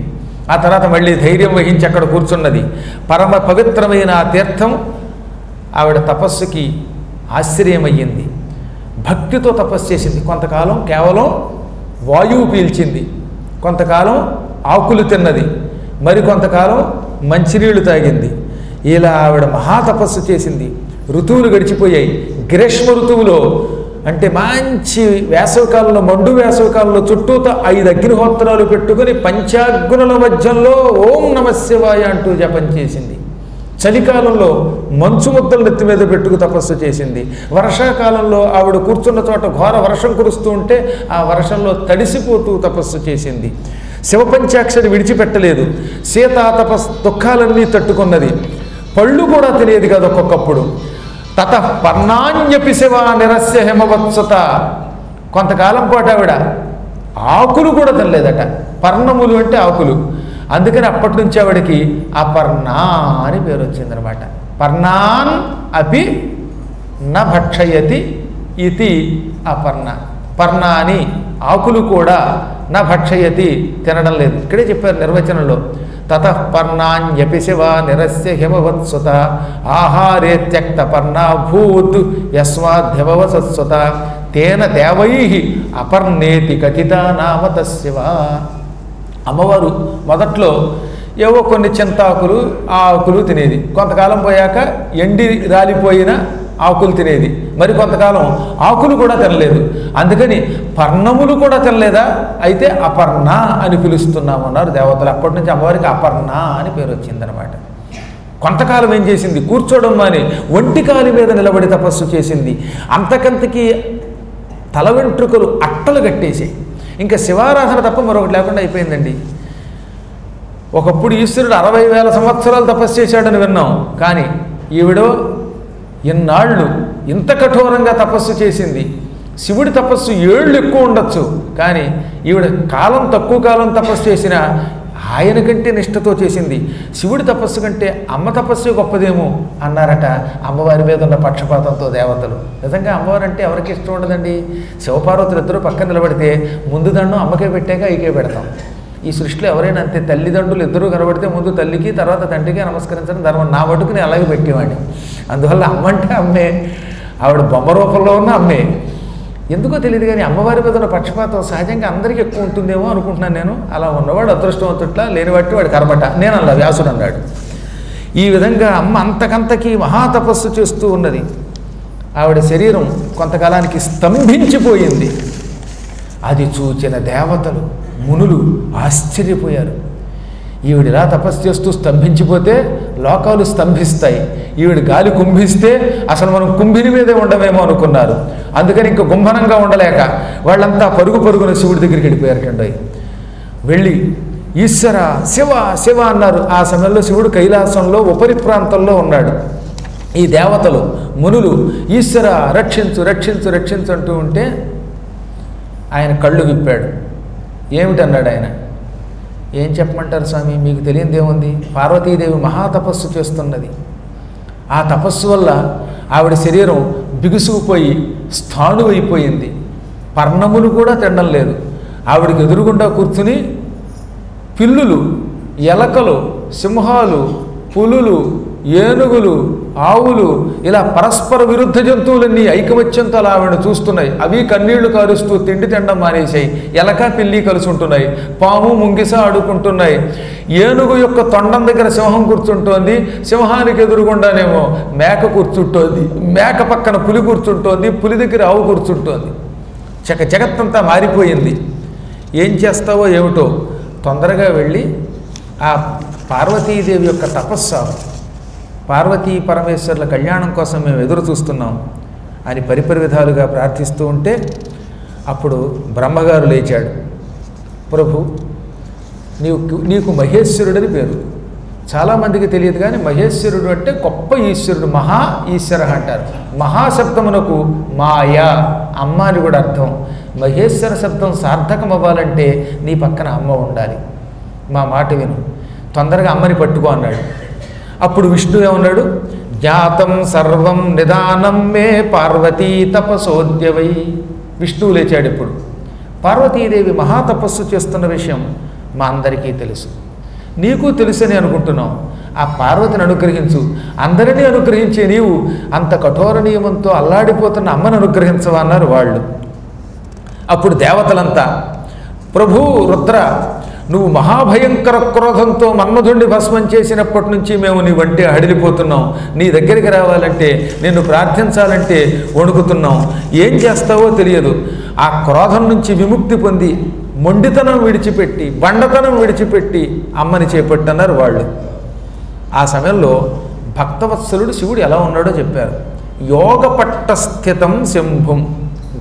ఆ తర్వాత మళ్ళీ ధైర్యం వహించి అక్కడ కూర్చున్నది. పరమ పవిత్రమైన ఆ తీర్థం ఆవిడ తపస్సుకి ఆశ్చర్యమయ్యింది. భక్తితో తపస్సు చేసింది. కొంతకాలం కేవలం వాయువు పీల్చింది, కొంతకాలం ఆకులు తిన్నది, మరి కొంతకాలం మంచినీళ్లు తాగింది. ఇలా ఆవిడ మహాతపస్సు చేసింది. ఋతువులు గడిచిపోయాయి. గ్రీష్మ ఋతువులో అంటే మంచి వేసవికాలంలో, మండు వేసవికాలంలో చుట్టూతో 5 అగ్నిహోత్రాలు పెట్టుకుని పంచాగ్నుల మధ్యంలో ఓం నమః శివాయ అంటూ జపం చేసింది. చలికాలంలో మంచు ముద్దలు నెత్తి మీద పెట్టుకు తపస్సు చేసింది. వర్షాకాలంలో ఆవిడ కూర్చున్న చోట ఘోర వర్షం కురుస్తూ ఉంటే ఆ వర్షంలో తడిసిపోతూ తపస్సు చేసింది. శివపంచాక్షరి విడిచిపెట్టలేదు. సీతా దుఃఖాలన్నీ తట్టుకున్నది. పళ్ళు కూడా తెలియదు కదా ఒక్కొక్కప్పుడు. తత పర్ణాన్యపి శివ నిరస్య హిమవత్సత. కొంతకాలం పాటు ఆవిడ ఆకులు కూడా తినలేదట. పర్ణములు అంటే ఆకులు. అందుకని అప్పటి నుంచి ఆవిడకి అపర్ణ అని పేరు వచ్చిందనమాట. పర్ణాన్ అపి న భక్షయతి ఇది అపర్ణ. పర్ణ అని ఆకులు కూడా నా భక్షయతి తినడం లేదు. ఇక్కడే చెప్పారు నిర్వచనంలో. తతః పర్ణాన్యపి శివ నిరస్య హిమవత్సుత ఆహారే త్యక్త పర్ణాభూత్ యస్మాద్యవసత్సుత తేన దేవై అపర్ణేతి కథిత నామ తస్యవ. అమ్మవారు మొదట్లో ఏవో కొన్ని చింతాకులు ఆకులు తినేది. కొంతకాలం పోయాక ఎండి రాలిపోయిన ఆకులు తినేది. మరి కొంతకాలం ఆకులు కూడా తినలేదు. అందుకని పర్ణములు కూడా తినలేదా, అయితే అపర్ణ అని పిలుస్తున్నామన్నారు దేవతలు. అప్పటి నుంచి అమ్మవారికి అపర్ణ అని పేరు వచ్చిందనమాట. కొంతకాలం ఏం చేసింది, కూర్చోవడం మాని ఒంటికాలి మీద నిలబడి తపస్సు చేసింది. అంతకంతకి తల వెంట్రుకలు అట్టలు కట్టేసాయి. ఇంకా శివారాధన తప్ప మరొకటి లేకుండా అయిపోయిందండి. ఒకప్పుడు ఈశ్వరుడు 60,000 సంవత్సరాలు తపస్సు చేశాడని విన్నాం. కానీ ఈవిడో ఇన్నాళ్ళు ఇంత కఠోరంగా తపస్సు చేసింది. శివుడి తపస్సు 7 ఏళ్ళు ఎక్కువ ఉండొచ్చు, కానీ ఈవిడ తక్కువ కాలం తపస్సు చేసిన ఆయన కంటే నిష్ఠతో చేసింది. శివుడి తపస్సు కంటే అమ్మ తపస్సు గొప్పదేమో అన్నారట అమ్మవారి మీద ఉన్న పక్షపాతంతో దేవతలు. నిజంగా అమ్మవారు అంటే ఎవరికి ఇష్టం ఉండదండి. శివపార్వతులు ఇద్దరు పక్కన నిలబడితే ముందు దండం అమ్మకే పెట్టాక ఐకే పెడతాం. ఈ సృష్టిలో ఎవరైనా అంతే. తల్లిదండ్రులు ఇద్దరూ కనబడితే ముందు తల్లికి తర్వాత తండ్రికి నమస్కరించడం ధర్మం. నా మటుకుని అలాగే పెట్టేవాడిని. అందువల్ల అమ్మ అంటే అమ్మే, ఆవిడ బొమ్మ రూపంలో ఉన్న అమ్మే. ఎందుకో తెలియదు కానీ అమ్మవారి మీద ఉన్న పక్షపాతం సహజంగా అందరికీ ఎక్కువ ఉంటుందేమో అనుకుంటున్నాను నేను. అలా ఉన్నవాడు అదృష్టవంతుట్లా, లేని బట్టి వాడి కర్మట. నేను అలా వ్యాసుడు అన్నాడు. ఈ విధంగా అమ్మ అంతకంతకీ మహాతపస్సు చేస్తూ ఉన్నది. ఆవిడ శరీరం కొంతకాలానికి స్తంభించిపోయింది. అది చూచిన దేవతలు మునులు ఆశ్చర్యపోయారు. ఈవిడిలా తపస్సు చేస్తూ స్తంభించిపోతే లోకాలు స్తంభిస్తాయి, ఈవిడ గాలి కుంభిస్తే అసలు మనం కుంభిని మీదే ఉండమేమో అనుకున్నారు. అందుకని ఇంక గుంభనంగా ఉండలేక వాళ్ళంతా పరుగున శివుడి దగ్గరికి వెళ్ళిపోయారటండి. వెళ్ళి ఈశ్వర శివ శివ అన్నారు. ఆ సమయంలో శివుడు కైలాసంలో ఉపరి ప్రాంతంలో ఉన్నాడు. ఈ దేవతలు మునులు ఈశ్వర రక్షించు రక్షించు రక్షించు అంటూ ఉంటే ఆయన కళ్ళు విప్పాడు. ఏమిటన్నాడు ఆయన. ఏం చెప్పమంటారు స్వామి, మీకు తెలియనిదేముంది. పార్వతీదేవి మహాతపస్సు చేస్తున్నది. ఆ తపస్సు వల్ల ఆవిడ శరీరం బిగుసుకుపోయి స్థాణువైపోయింది. పర్ణములు కూడా తినడం లేదు. ఆవిడకి ఎదురుగుండా కూర్చుని పిల్లులు, ఎలకలు, సింహాలు, పులులు, ఏనుగులు, ఆవులు ఇలా పరస్పర విరుద్ధ జంతువులన్నీ ఐకమత్యంతో అలా ఆవిడను చూస్తున్నాయి. అవి కన్నీళ్లు కారుస్తూ తిండి తినడం మానేసాయి. ఎలక పిల్లి కలిసి ఉంటున్నాయి. పాము ముంగిస ఆడుకుంటున్నాయి. ఏనుగు యొక్క తొండం దగ్గర సింహం కూర్చుంటోంది. సింహానికి ఎదురుగుండానేమో మేక కూర్చుంటోంది. మేక పక్కన పులి కూర్చుంటోంది. పులి దగ్గర ఆవు కూర్చుంటోంది. జగత్తంతా మారిపోయింది. ఏం చేస్తావో ఏమిటో, తొందరగా వెళ్ళి ఆ పార్వతీదేవి యొక్క తపస్సు, పార్వతీ పరమేశ్వరుల కళ్యాణం కోసం మేము ఎదురు చూస్తున్నాం అని పరిపరి విధాలుగా ప్రార్థిస్తూ ఉంటే అప్పుడు బ్రహ్మగారు లేచాడు. ప్రభు, నీకు మహేశ్వరుడని పేరు. చాలామందికి తెలియదు కానీ మహేశ్వరుడు అంటే గొప్ప ఈశ్వరుడు, మహా ఈశ్వర అంటారు. మహాశబ్దమునకు మాయ, అమ్మ అని కూడా అర్థం. మహేశ్వర శబ్దం సార్థకం అవ్వాలంటే నీ పక్కన అమ్మ ఉండాలి. మా మాట విను, తొందరగా అమ్మని పట్టుకో అన్నాడు. అప్పుడు విష్ణువు ఏమన్నాడు, జ్ఞాతం సర్వం నిదానం మే పార్వతీ తపసోద్యవై. విష్ణువు లేచాడు. ఇప్పుడు పార్వతీదేవి మహాతపస్సు చేస్తున్న విషయం మా అందరికీ తెలుసు, నీకు తెలుసని అనుకుంటున్నాం. ఆ పార్వతిని అనుగ్రహించు. అందరినీ అనుగ్రహించే నీవు అంత కఠోర నియమంతో అల్లాడిపోతున్న అమ్మను అనుగ్రహించవా అన్నారు వాళ్ళు. అప్పుడు దేవతలంతా, ప్రభు రుద్ర, నువ్వు మహాభయంకర క్రోధంతో మన్మధుణ్ణి భస్మం చేసినప్పటి నుంచి మేము నీ వంటి హడిలిపోతున్నాం. నీ దగ్గరికి రావాలంటే, నిన్ను ప్రార్థించాలంటే వణుకుతున్నాం. ఏం చేస్తావో తెలియదు. ఆ క్రోధం నుంచి విముక్తి పొంది మొండితనం విడిచిపెట్టి, బండతనం విడిచిపెట్టి అమ్మని చేపట్టన్నారు వాళ్ళు. ఆ సమయంలో భక్తవత్సలుడు శివుడు ఎలా ఉన్నాడో చెప్పారు. యోగపట్టస్థితం శంభుం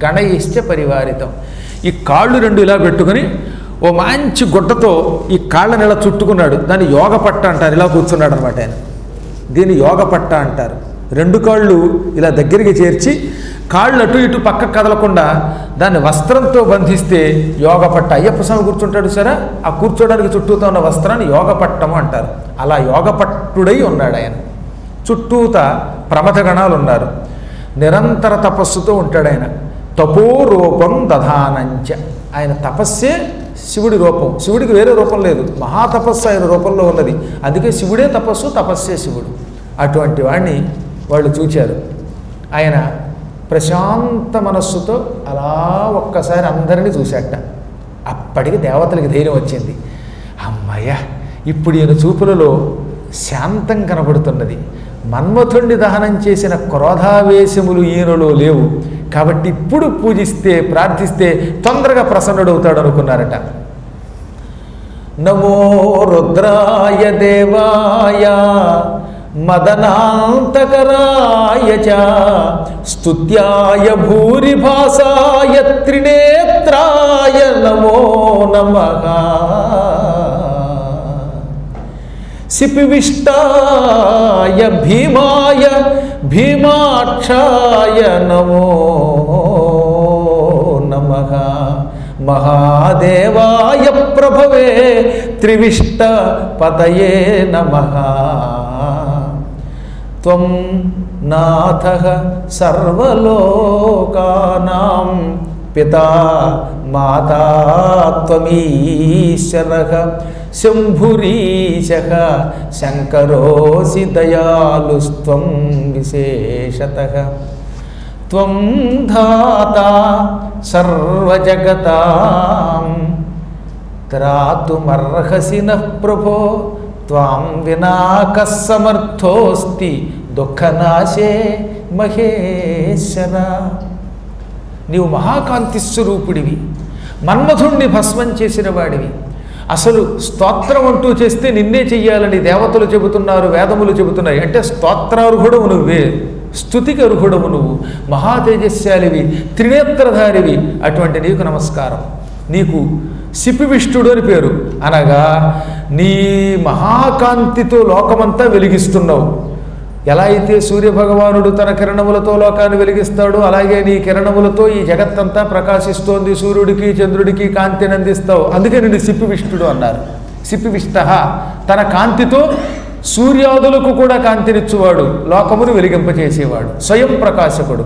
గణయిశ్చ పరివారితం. ఈ కాళ్ళు రెండు ఇలా పెట్టుకుని ఓ మంచి గుడ్డతో ఈ కాళ్ళని ఇలా చుట్టుకున్నాడు. దాన్ని యోగపట్ట అంటారు. ఇలా కూర్చున్నాడు అనమాట ఆయన. దీన్ని యోగపట్ట అంటారు. రెండు కాళ్ళు ఇలా దగ్గరికి చేర్చి కాళ్ళు అటు ఇటు పక్క కదలకుండా దాన్ని వస్త్రంతో బంధిస్తే యోగపట్ట. అయ్యప్ప స్వామి కూర్చుంటాడు సరే, ఆ కూర్చోడానికి చుట్టూతో ఉన్న వస్త్రాన్ని యోగపట్టము అంటారు. అలా యోగపట్టుడై ఉన్నాడు ఆయన. చుట్టూత ప్రమథగణాలు ఉన్నారు. నిరంతర తపస్సుతో ఉంటాడు ఆయన. తపోరూపం దధానంచ. ఆయన తపస్సే శివుడి రూపం. శివుడికి వేరే రూపం లేదు. మహాతపస్సు ఆయన రూపంలో ఉన్నది. అందుకే శివుడే తపస్సు, తపస్సే శివుడు. అటువంటి వాడిని వాళ్ళు చూచారు. ఆయన ప్రశాంత మనస్సుతో అలా ఒక్కసారి అందరినీ చూశాట. అప్పటికి దేవతలకి ధైర్యం వచ్చింది. అమ్మయ్య, ఇప్పుడు ఈయన చూపులలో శాంతం కనబడుతున్నది. మన్మథుణ్ణి దహనం చేసిన క్రోధావేశములు ఈయనలో లేవు. కాబట్టి ఇప్పుడు పూజిస్తే, ప్రార్థిస్తే తొందరగా ప్రసన్నుడవుతాడు అనుకున్నారట. నమో రుద్రాయ దేవాయ మదనాంతకరాయ చ స్తుత్యాయ భూరిభాసాయ త్రినేత్రాయ నమో నమః. శిపివిష్టాయ భీమాయ భీమాక్షాయ నమో నమః. మహాదేవాయ ప్రభవే త్రివిష్ట పతయే నమః. త్వం నాథః సర్వలోకానాం పితా మాతా త్వమీశ్వరః శంభురీశః శంకరోసి దయాళుస్త్వం విశేషతః. త్వం ధాతా సర్వజగతాం త్రాతుమర్హసి నః ప్రభో త్వాం వినా కః సమర్థోస్తి దుఃఖనాశే మహేశ్వర. నీవు మహాకాంతి స్వరూపుడివి, మన్మథుణ్ణి భస్మం చేసిన వాడివి. అసలు స్తోత్రం అంటూ చేస్తే నిన్నే చెయ్యాలని దేవతలు చెబుతున్నారు, వేదములు చెబుతున్నాయి. అంటే స్తోత్రార్హుడవు నువ్వే, స్తుతికి అర్హుడవు నువ్వు. మహాతేజస్శాలివి, త్రినేత్రధారివి. అటువంటి నీకు నమస్కారం. నీకు శిపివిష్టుడు అని పేరు. అనగా నీ మహాకాంతితో లోకమంతా వెలిగిస్తున్నావు. ఎలా అయితే సూర్యభగవానుడు తన కిరణములతో లోకాన్ని వెలిగిస్తాడు, అలాగే నీ కిరణములతో ఈ జగత్తంతా ప్రకాశిస్తోంది. సూర్యుడికి చంద్రుడికి కాంతిని అందిస్తావు. అందుకే నిన్ను శిపివిష్టుడు అన్నారు. శిపివిష్ట తన కాంతితో సూర్యాదులకు కూడా కాంతినిచ్చువాడు, లోకమును వెలిగింపచేసేవాడు, స్వయం ప్రకాశకుడు.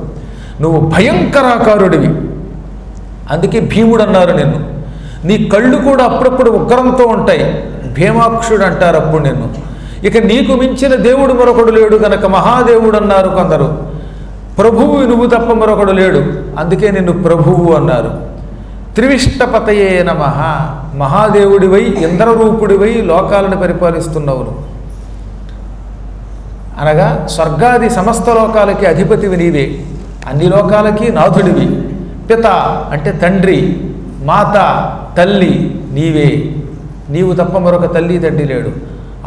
నువ్వు భయంకరాకారుడివి. అందుకే భీముడు అన్నారు నిన్ను. నీ కళ్ళు కూడా అప్పుడప్పుడు ఉగ్రంతో ఉంటాయి. భీమాక్షుడు అంటారు అప్పుడు నిన్ను. ఇక నీకు మించిన దేవుడు మరొకడు లేడు గనక మహాదేవుడు అన్నారు కొందరు. ప్రభువు నువ్వు తప్ప మరొకడు లేడు, అందుకే నిన్ను ప్రభువు అన్నారు. త్రివిష్టపతయే నమః. మహాదేవుడివై ఇంద్రరూపుడివై లోకాలను పరిపాలిస్తున్నావు. అనగా స్వర్గాది సమస్త లోకాలకి అధిపతివి నీవే, అన్ని లోకాలకి నాథుడివి. పిత అంటే తండ్రి, మాత తల్లి నీవే. నీవు తప్ప మరొక తల్లి తండ్రి లేడు.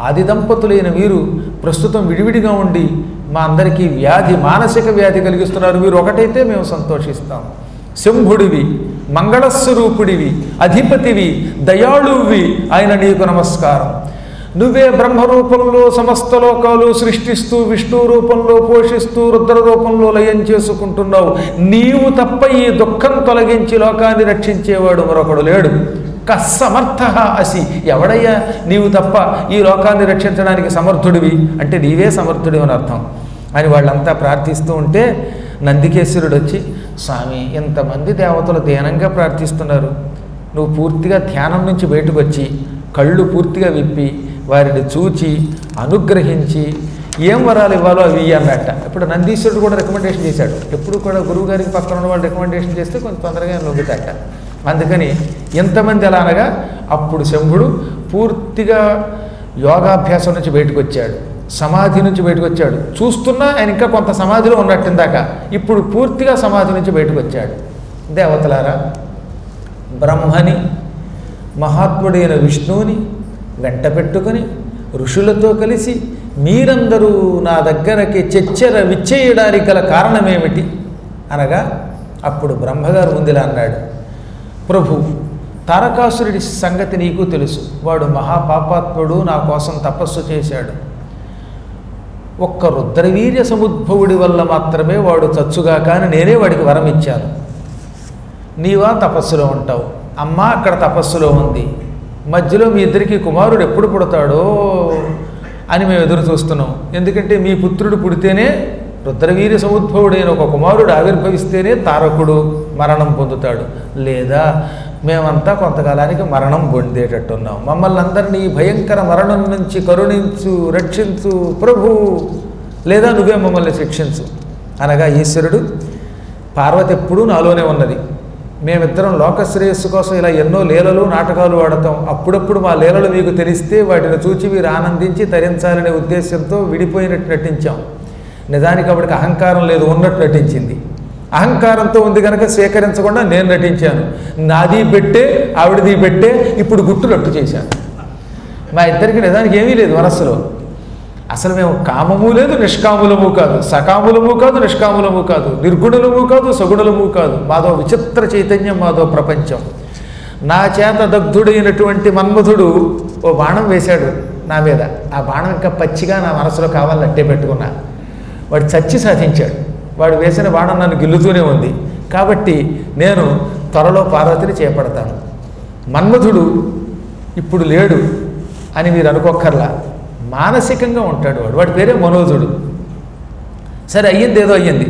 ఆది దంపతులైన మీరు ప్రస్తుతం విడివిడిగా ఉండి మా అందరికీ వ్యాధి, మానసిక వ్యాధి కలిగిస్తున్నారు. మీరు ఒకటైతే మేము సంతోషిస్తాం. శంభుడివి, మంగళస్వరూపుడివి, అధిపతివి, దయాళువి ఆయన నీకు నమస్కారం. నువ్వే బ్రహ్మరూపంలో సమస్త లోకాలు సృష్టిస్తూ, విష్ణు రూపంలో పోషిస్తూ, రుద్ర రూపంలో లయం చేసుకుంటున్నావు. నీవు తప్ప ఈ దుఃఖం తొలగించి లోకాన్ని రక్షించేవాడు మరొకడు లేడు. కస్సమర్థ అసి. ఎవడయ్యా నీవు తప్ప ఈ లోకాన్ని రక్షించడానికి సమర్థుడివి? అంటే నీవే సమర్థుడివి అని అర్థం అని వాళ్ళంతా ప్రార్థిస్తూ ఉంటే నందికేశ్వరుడు వచ్చి, స్వామి ఇంతమంది దేవతలు ధ్యానంగా ప్రార్థిస్తున్నారు, నువ్వు పూర్తిగా ధ్యానం నుంచి బయటకు వచ్చి కళ్ళు పూర్తిగా విప్పి వారిని చూచి అనుగ్రహించి ఏం వరాలు ఇవ్వాలో అవి అన్నట్ట. ఇప్పుడు నందీశ్వరుడు కూడా రికమెండేషన్ చేశాడు. ఎప్పుడు కూడా గురువు గారికి పక్కన ఉన్న వాళ్ళు రికమెండేషన్ చేస్తే కొంచెం తొందరగా లొంగుతాట. అందుకని ఎంతమంది ఎలా అనగా అప్పుడు శంభుడు పూర్తిగా యోగాభ్యాసం నుంచి బయటకు వచ్చాడు, సమాధి నుంచి బయటకు వచ్చాడు. చూస్తున్నా ఆయన ఇంకా కొంత సమాధిలో ఉన్నట్టుందాక, ఇప్పుడు పూర్తిగా సమాధి నుంచి బయటకు వచ్చాడు. దేవతలారా, బ్రహ్మని మహాత్ముడైన విష్ణువుని వెంట పెట్టుకొని ఋషులతో కలిసి మీరందరూ నా దగ్గరకి చెచ్చెర విచ్చేయడానికి గల కారణమేమిటి అనగా, అప్పుడు బ్రహ్మగారు ముందులా అన్నాడు, ప్రభు, తారకాసురుడి సంగతి నీకు తెలుసు. వాడు మహాపాపాత్ముడు, నా కోసం తపస్సు చేశాడు. ఒక్క రుద్రవీర్య సముద్భవుడి వల్ల మాత్రమే వాడు చచ్చుగా, కానీ నేనే వాడికి వరం ఇచ్చాను. నీవా తపస్సులో ఉంటావు, అమ్మ అక్కడ తపస్సులో ఉంది, మధ్యలో మీ ఇద్దరికి కుమారుడు ఎప్పుడు పుడతాడో అని మేము ఎదురు చూస్తున్నాం. ఎందుకంటే మీ పుత్రుడు పుడితేనే, రుద్రవీర్య సముద్భవుడైన ఒక కుమారుడు ఆవిర్భవిస్తేనే తారకుడు మరణం పొందుతాడు, లేదా మేమంతా కొంతకాలానికి మరణం పొందేటట్టున్నాం. మమ్మల్ని అందరినీ ఈ భయంకర మరణం నుంచి కరుణించు, రక్షించు ప్రభు, లేదా నువ్వే మమ్మల్ని శిక్షించు అనగా ఈశ్వరుడు, పార్వతి ఎప్పుడూ నాలోనే ఉన్నది. మేమిద్దరం లోకశ్రేయస్సు కోసం ఇలా ఎన్నో లీలలు నాటకాలు ఆడతాం. అప్పుడప్పుడు మా లీలలు మీకు తెలిస్తే వాటిని చూచి మీరు ఆనందించి తరించాలనే ఉద్దేశంతో విడిపోయినట్టు నటించాం. నిజానికి అప్పటికి అహంకారం లేదు, ఉన్నట్టు నటించింది. అహంకారంతో ఉంది కనుక స్వీకరించకుండా నేను నటించాను. నాది పెట్టే, ఆవిడది పెట్టే, ఇప్పుడు గుట్టురట్టు చేశాను. మా ఇద్దరికి నిజానికి ఏమీ లేదు మనస్సులో. అసలు మేము కామము లేదు, నిష్కాములము కాదు, సకాములము కాదు, నిష్కాములము కాదు, నిర్గుణులము కాదు, సగుణులము కాదు. మాదో విచిత్ర చైతన్యం, మాదో ప్రపంచం. నా చేత దగ్ధుడైనటువంటి మన్మధుడు ఓ బాణం వేశాడు నా మీద. ఆ బాణం ఇంకా పచ్చిగా నా మనసులో కావాలని అట్టే పెట్టుకున్నా. వాడు చచ్చి సాధించాడు. వాడు వేసిన బాణం నన్ను గిల్లుతూనే ఉంది. కాబట్టి నేను త్వరలో పార్వతిని చేపడతాను. మన్మధుడు ఇప్పుడు లేడు అని మీరు అనుకోక్కర్లా, మానసికంగా ఉంటాడు వాడు. వాడి పేరే మనోజుడు. సరే, అయ్యింది ఏదో అయ్యింది.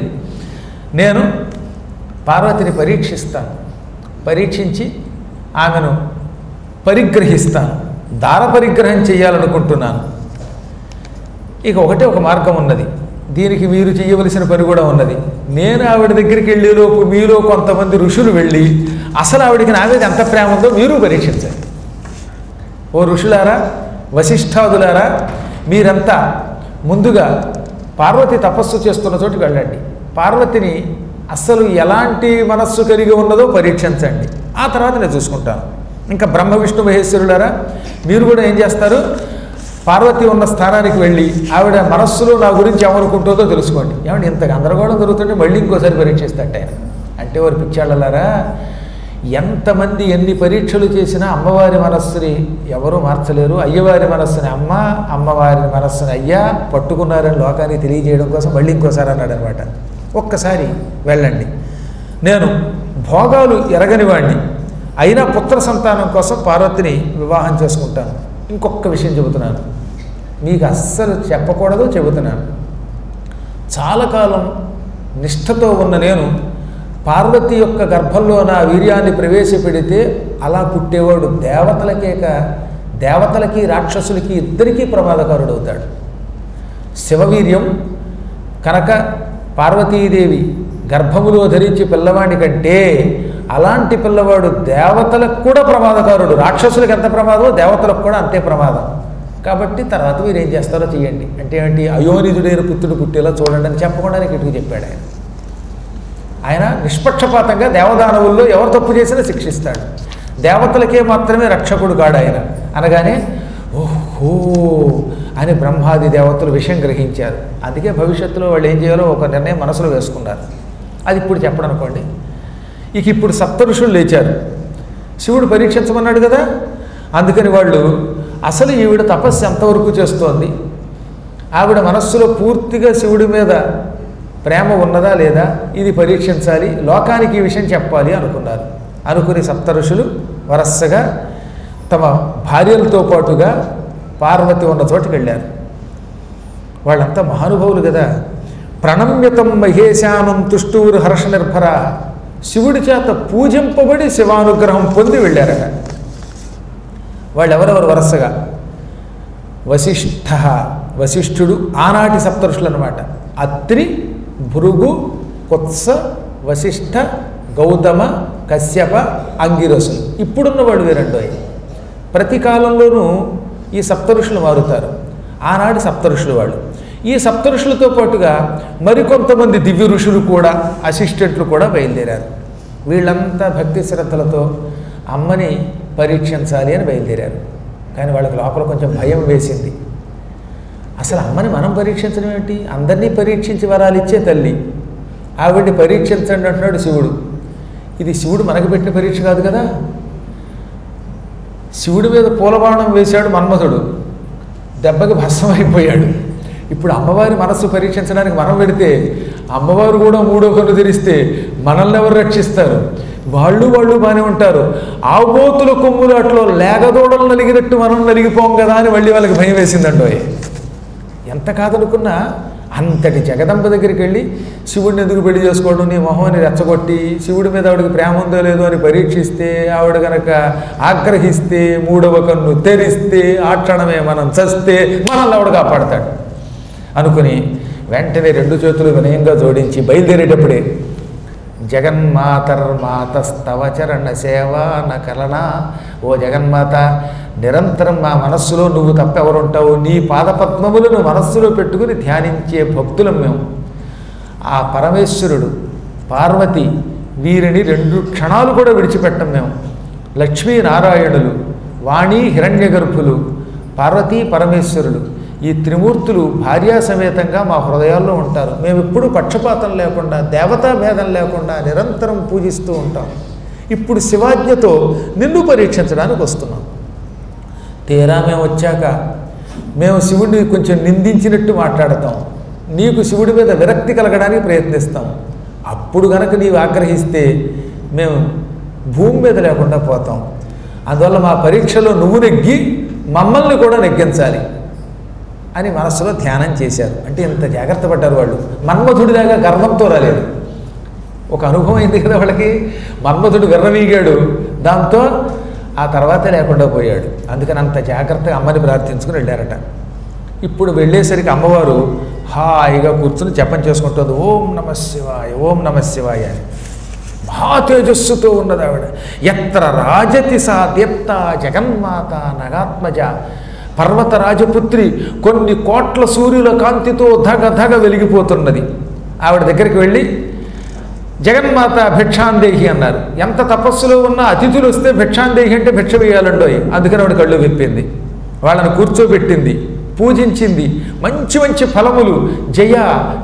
నేను పార్వతిని పరీక్షిస్తాను, పరీక్షించి ఆమెను పరిగ్రహిస్తాను, దార పరిగ్రహం చేయాలనుకుంటున్నాను. ఇక ఒకటే ఒక మార్గం ఉన్నది, దీనికి మీరు చేయవలసిన పని కూడా ఉన్నది. నేను ఆవిడ దగ్గరికి వెళ్ళేలోపు మీలో కొంతమంది ఋషులు వెళ్ళి అసలు ఆవిడికి నా మీద ఎంత ప్రేమ ఉందో మీరు పరీక్షించండి. ఓ ఋషులారా, వశిష్ఠాదులారా, మీరంతా ముందుగా పార్వతి తపస్సు చేస్తున్న చోటుకి వెళ్ళండి. పార్వతిని అస్సలు ఎలాంటి మనస్సు కలిగి ఉన్నదో పరీక్షించండి. ఆ తర్వాత నేను చూసుకుంటాను. ఇంకా బ్రహ్మ విష్ణు మహేశ్వరులారా, మీరు కూడా ఏం చేస్తారు, పార్వతి ఉన్న స్థానానికి వెళ్ళి ఆవిడ మనస్సులో నా గురించి ఏమనుకుంటుందో తెలుసుకోండి. ఏమంటే ఇంత గందరగోళం జరుగుతుంటే మళ్ళీ ఇంకోసారి పరీక్షిస్తాట ఆయన. అంటే వారు పిచ్చాళ్ళలారా, ఎంతమంది ఎన్ని పరీక్షలు చేసినా అమ్మవారి మనస్సుని ఎవరూ మార్చలేరు. అయ్యవారి మనస్సుని అమ్మ, అమ్మవారి మనస్సుని అయ్యా పట్టుకున్నారని లోకానికి తెలియజేయడం కోసం మళ్ళీ ఇంకోసారి అన్నాడు అనమాట. ఒక్కసారి వెళ్ళండి. నేను భోగాలు ఎరగని వాడిని, అయినా పుత్ర సంతానం కోసం పార్వతిని వివాహం చేసుకుంటాను. ఇంకొక విషయం చెబుతున్నాను, మీకు అస్సలు చెప్పకూడదు, చెబుతున్నాను. చాలా కాలం నిష్ఠతో ఉన్న నేను పార్వతి యొక్క గర్భంలో నా వీర్యాన్ని ప్రవేశపెడితే అలా పుట్టేవాడు దేవతలకి రాక్షసులకి ఇద్దరికీ ప్రమాదకారుడవుతాడు. శివవీర్యం కనుక పార్వతీదేవి గర్భములో ధరించి పిల్లవాడి కంటే అలాంటి పిల్లవాడు దేవతలకు కూడా ప్రమాదకారుడు. రాక్షసులకు ఎంత ప్రమాదమో దేవతలకు కూడా అంతే ప్రమాదం. కాబట్టి తర్వాత మీరు ఏం చేస్తారో చెయ్యండి. అంటే ఏంటి, అయోనిజుడైన పుత్రుడు పుట్టేలా చూడండి అని చెప్పకుండానే ఇటుకు చెప్పాడు ఆయన. ఆయన నిష్పక్షపాతంగా దేవదానవుల్లో ఎవరు తప్పు చేసినా శిక్షిస్తాడు. దేవతలకే మాత్రమే రక్షకుడు కాడు ఆయన అనగానే ఓహో అని బ్రహ్మాది దేవతలు విషయం గ్రహించారు. అందుకే భవిష్యత్తులో వాళ్ళు ఏం చేయాలో ఒక నిర్ణయం మనసులో వేసుకున్నారు. అది ఇప్పుడు చెప్పడం అనుకోండి. ఇక ఇప్పుడు సప్త ఋషులు లేచారు. శివుడు పరీక్షించమన్నాడు కదా, అందుకని వాళ్ళు అసలు ఈవిడ తపస్సు ఎంతవరకు చేస్తోంది, ఆవిడ మనస్సులో పూర్తిగా శివుడి మీద ప్రేమ ఉన్నదా లేదా, ఇది పరీక్షించాలి, లోకానికి ఈ విషయం చెప్పాలి అనుకున్నారు. అనుకుని సప్త ఋషులు వరసగా తమ భార్యలతో పాటుగా పార్వతి ఉన్న చోటుకి వెళ్ళారు. వాళ్ళంతా మహానుభావులు కదా. ప్రణమ్యతం మహేశానం తుష్టూరు హర్ష నిర్భర, శివుడి చేత పూజింపబడి శివానుగ్రహం పొంది వెళ్ళారట. వాళ్ళు ఎవరెవరు వరసగా, వశిష్ఠుడు ఆనాటి సప్తఋషులు అనమాట. అత్రి, భృగు, కుత్స, వశిష్ఠ, గౌతమ, కశ్యప, అంగిరసులు. ఇప్పుడున్న వాళ్ళు వేరండో. ప్రతి కాలంలోనూ ఈ సప్తఋషులు మారుతారు. ఆనాడు సప్తఋషులు వాళ్ళు. ఈ సప్తఋషులతో పాటుగా మరికొంతమంది దివ్య ఋషులు కూడా, అసిస్టెంట్లు కూడా బయలుదేరారు. వీళ్ళంతా భక్తి శ్రద్ధలతో అమ్మని పరీక్షించాలి అని బయలుదేరారు. కానీ వాళ్ళకి లోపల కొంచెం భయం వేసింది. అసలు అమ్మని మనం పరీక్షించడం ఏంటి? అందరినీ పరీక్షించి వరాలు ఇచ్చే తల్లి, ఆవిడ్ని పరీక్షించండి అంటున్నాడు శివుడు. ఇది శివుడు మనకు పెట్టిన పరీక్ష కాదు కదా. శివుడి మీద పూలబాణం వేశాడు మన్మథుడు, దెబ్బకి భస్మమైపోయాడు. ఇప్పుడు అమ్మవారి మనస్సు పరీక్షించడానికి మనం పెడితే అమ్మవారు కూడా మూడో కన్ను తెరిస్తే మనల్ని ఎవరు రక్షిస్తారు? వాళ్ళు బాగానే ఉంటారు. ఆబోతుల కొమ్ములాట్లో లేగదోడలు నలిగినట్టు మనం నలిగిపోం కదా అని మళ్ళీ వాళ్ళకి భయం వేసిందండో. ఎంత కాదనుకున్నా అంతటి జగదంబ దగ్గరికి వెళ్ళి శివుడిని ఎందుకు పెళ్లి చేసుకోవడం, నీ మొహాన్ని రెచ్చగొట్టి శివుడి మీద ఆవిడకి ప్రేమ ఉందో లేదో అని పరీక్షిస్తే, ఆవిడ కనుక ఆగ్రహిస్తే, మూడవ కన్ను తెరిస్తే, ఆ క్షణమే మనం చస్తే మనల్ని ఆవిడ కాపాడతాడు అనుకుని వెంటనే రెండు చేతులు వినయంగా జోడించి బయలుదేరేటప్పుడే జగన్మాతర్మాతస్తవ చరణ సేవ నకలనా, ఓ జగన్మాత, నిరంతరం మా మనస్సులో నువ్వు తప్పెవరుంటావు, నీ పాదపద్మములను మనస్సులో పెట్టుకుని ధ్యానించే భక్తులం మేము. ఆ పరమేశ్వరుడు, పార్వతి, వీరిని 2 క్షణాలు కూడా విడిచిపెట్టం మేము. లక్ష్మీనారాయణులు, వాణి హిరణ్యగర్భులు, పార్వతీ పరమేశ్వరుడు, ఈ త్రిమూర్తులు భార్యా సమేతంగా మా హృదయాల్లో ఉంటారు. మేము ఎప్పుడూ పక్షపాతం లేకుండా, దేవతా భేదం లేకుండా నిరంతరం పూజిస్తూ ఉంటాం. ఇప్పుడు శివాజ్ఞతో నిన్ను పరీక్షించడానికి వస్తున్నాం. తీరా మేము వచ్చాక మేము శివుడిని కొంచెం నిందించినట్టు మాట్లాడతాం, నీకు శివుడి మీద విరక్తి కలగడానికి ప్రయత్నిస్తాం. అప్పుడు కనుక నీవు ఆగ్రహిస్తే మేము భూమి మీద లేకుండా పోతాం. అందువల్ల మా పరీక్షలో నువ్వు నెగ్గి మమ్మల్ని కూడా నెగ్గించాలి అని మనస్సులో ధ్యానం చేశారు. అంటే ఇంత జాగ్రత్త పడ్డారు వాళ్ళు. మన్మధుడిలాగా గర్వంతో రాలేదు. ఒక అనుభవం అయింది కదా వాళ్ళకి. మన్మధుడు విర్రవీగాడు, దాంతో ఆ తర్వాత లేకుండా పోయాడు. అందుకని అంత జాగ్రత్తగా అమ్మని ప్రార్థించుకుని వెళ్ళారట. ఇప్పుడు వెళ్ళేసరికి అమ్మవారు హాయిగా కూర్చుని జపం చేసుకుంటుంది. ఓం నమ శివాయ, ఓం నమ శివాయ అని మహా తేజస్సుతో ఉన్నది ఆవిడ. ఎత్ర రాజతి సా దీప్త జగన్మాత నగాత్మజ, పర్వత రాజపుత్రి, కొన్ని కోట్ల సూర్యుల కాంతితో ధగ వెలిగిపోతున్నది. ఆవిడ దగ్గరికి వెళ్ళి జగన్మాత భిక్షాందేహి అన్నారు. ఎంత తపస్సులో ఉన్న అతిథులు వస్తే భిక్షాందేహి అంటే భిక్ష వేయాలండోయ్. అందుకని ఆవిడ కళ్ళు విప్పింది, వాళ్ళని కూర్చోబెట్టింది, పూజించింది. మంచి మంచి ఫలములు జయ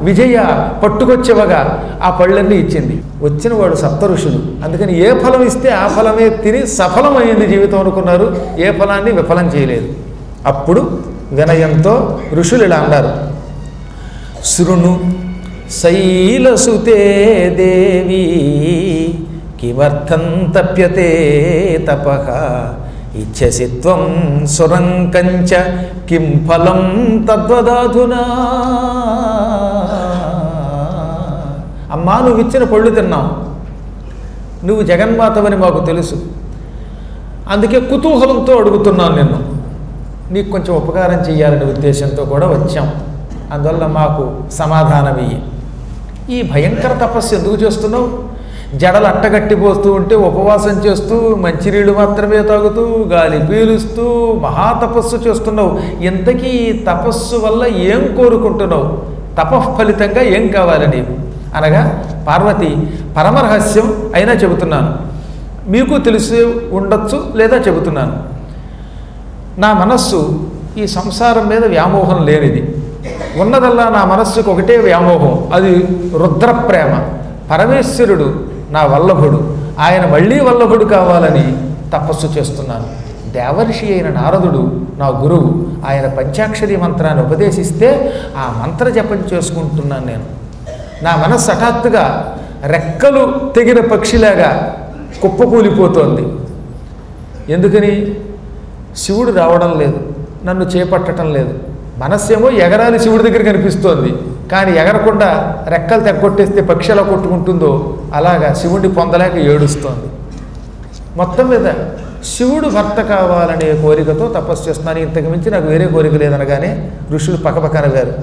విజయ పట్టుకొచ్చేవగా ఆ పళ్ళన్నీ ఇచ్చింది. వచ్చిన వాడు సప్తఋషులు. అందుకని ఏ ఫలం ఇస్తే ఆ ఫలమే తిని సఫలమైంది జీవితం అనుకున్నారు. ఏ ఫలాన్ని విఫలం చేయలేదు. అప్పుడు వినయంతో ఋషులు ఇలా అన్నారు, శృణు శైలసుతే దేవి కిమర్థం తప్యతే తపః ఇచ్ఛసి త్వం సురంకంచ కిం ఫలం తద్వదాధునా. అమ్మా, నువ్వు ఇచ్చిన పళ్ళు తిన్నాం, నువ్వు జగన్మాతవని మాకు తెలుసు, అందుకే కుతూహలంతో అడుగుతున్నాను నిన్ను. నీకు కొంచెం ఉపకారం చేయాలనే ఉద్దేశంతో కూడా వచ్చాం. అందువల్ల మాకు సమాధానం ఇయ్యి. ఈ భయంకర తపస్సు ఎందుకు చేస్తున్నావు? జడలు అట్టగట్టిపోస్తూ ఉంటే ఉపవాసం చేస్తూ మంచినీళ్ళు మాత్రమే తాగుతూ గాలి పీలుస్తూ మహాతపస్సు చేస్తున్నావు. ఇంతకీ తపస్సు వల్ల ఏం కోరుకుంటున్నావు? తపఃఫలితంగా ఏం కావాలి నీకు అనగా, పార్వతి పరమరహస్యం అయినా చెబుతున్నాను, మీకు తెలిసి ఉండొచ్చు లేదా చెబుతున్నాను. నా మనస్సు ఈ సంసారం మీద వ్యామోహం లేనిది. ఉన్నదల్లా నా మనస్సుకు ఒకటే వ్యామోహం, అది రుద్రప్రేమ. పరమేశ్వరుడు నా వల్లభుడు, ఆయన మళ్ళీ వల్లభుడు కావాలని తపస్సు చేస్తున్నాను. దేవర్షి అయిన నారదుడు నా గురువు, ఆయన పంచాక్షరి మంత్రాన్ని ఉపదేశిస్తే ఆ మంత్ర జపం చేసుకుంటున్నాను నేను. నా మనస్సు హఠాత్తుగా రెక్కలు తెగిన పక్షిలాగా కుప్పకూలిపోతోంది. ఎందుకని? శివుడు రావడం లేదు, నన్ను చేపట్టడం లేదు. మనస్సేమో ఎగరాలి శివుడి దగ్గర కనిపిస్తోంది, కానీ ఎగరకుండా రెక్కలు తెగొట్టేస్తే పక్షి ఎలా కొట్టుకుంటుందో అలాగా శివుడిని పొందలేక ఏడుస్తోంది. మొత్తం మీద శివుడు భర్త కావాలనే కోరికతో తపస్సు చేస్తున్నాను, ఇంతకు మించి నాకు వేరే కోరిక లేదనగానే ఋషులు పక్కపక్కన గారు,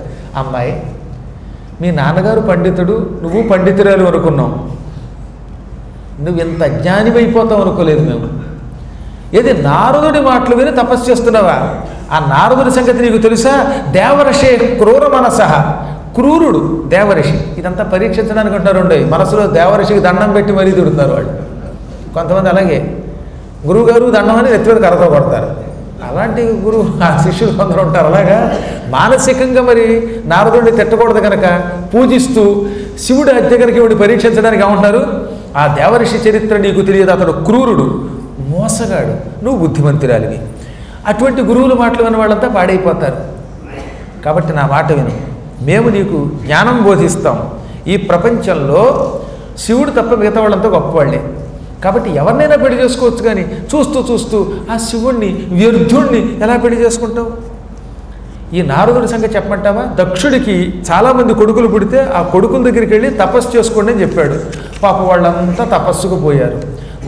అమ్మాయి మీ నాన్నగారు పండితుడు, నువ్వు పండితురాలు అనుకున్నాం, నువ్వు ఎంత అజ్ఞానివైపోతావు అనుకోలేదు మేము. ఏది నారదుడి మాటలు విని తపస్సు చేస్తున్నావా? ఆ నారదుడి సంగతి నీకు తెలుసా? దేవర్షే క్రూర మనసః, క్రూరుడు దేవర్షి. ఇదంతా పరీక్షించడానికి అంటారు ఉండే, మనసులో దేవర్షికి దండం పెట్టి మరీ తిడుతున్నారు వాళ్ళు. కొంతమంది అలాగే గురువుగారు దండం అని నెత్తి మీద కర్రతో కొడతారు. అలాంటి గురువు ఆ శిష్యులు కొందరు ఉంటారు. అలాగా మానసికంగా మరి నారదుడిని తిట్టకూడదు కనుక పూజిస్తూ శివుడు హత్య కనుక ఇవిడి పరీక్షించడానికి ఏమంటున్నారు? ఆ దేవర్షి చరిత్ర నీకు తెలియదు, అతడు క్రూరుడు, మోసగాడు, నువ్వు బుద్ధిమంతురాలివి. అటువంటి గురువుల మాటలు విన్న వాళ్ళంతా పాడైపోతారు. కాబట్టి నా మాట విను, మేము నీకు జ్ఞానం బోధిస్తాం. ఈ ప్రపంచంలో శివుడు తప్ప మిగతా వాళ్ళంతా గొప్పవాళ్ళే. కాబట్టి ఎవరినైనా పెళ్లి చేసుకోవచ్చు, కానీ చూస్తూ చూస్తూ ఆ శివుణ్ణి వ్యర్థుణ్ణి ఎలా పెళ్లి చేసుకుంటావు? ఈ నారదుడి సంగతి చెప్పమంటావా? దక్షుడికి చాలామంది కొడుకులు పుడితే ఆ కొడుకుల దగ్గరికి వెళ్ళి తపస్సు చేసుకోండి అని చెప్పాడు. పాప వాళ్ళంతా తపస్సుకు పోయారు.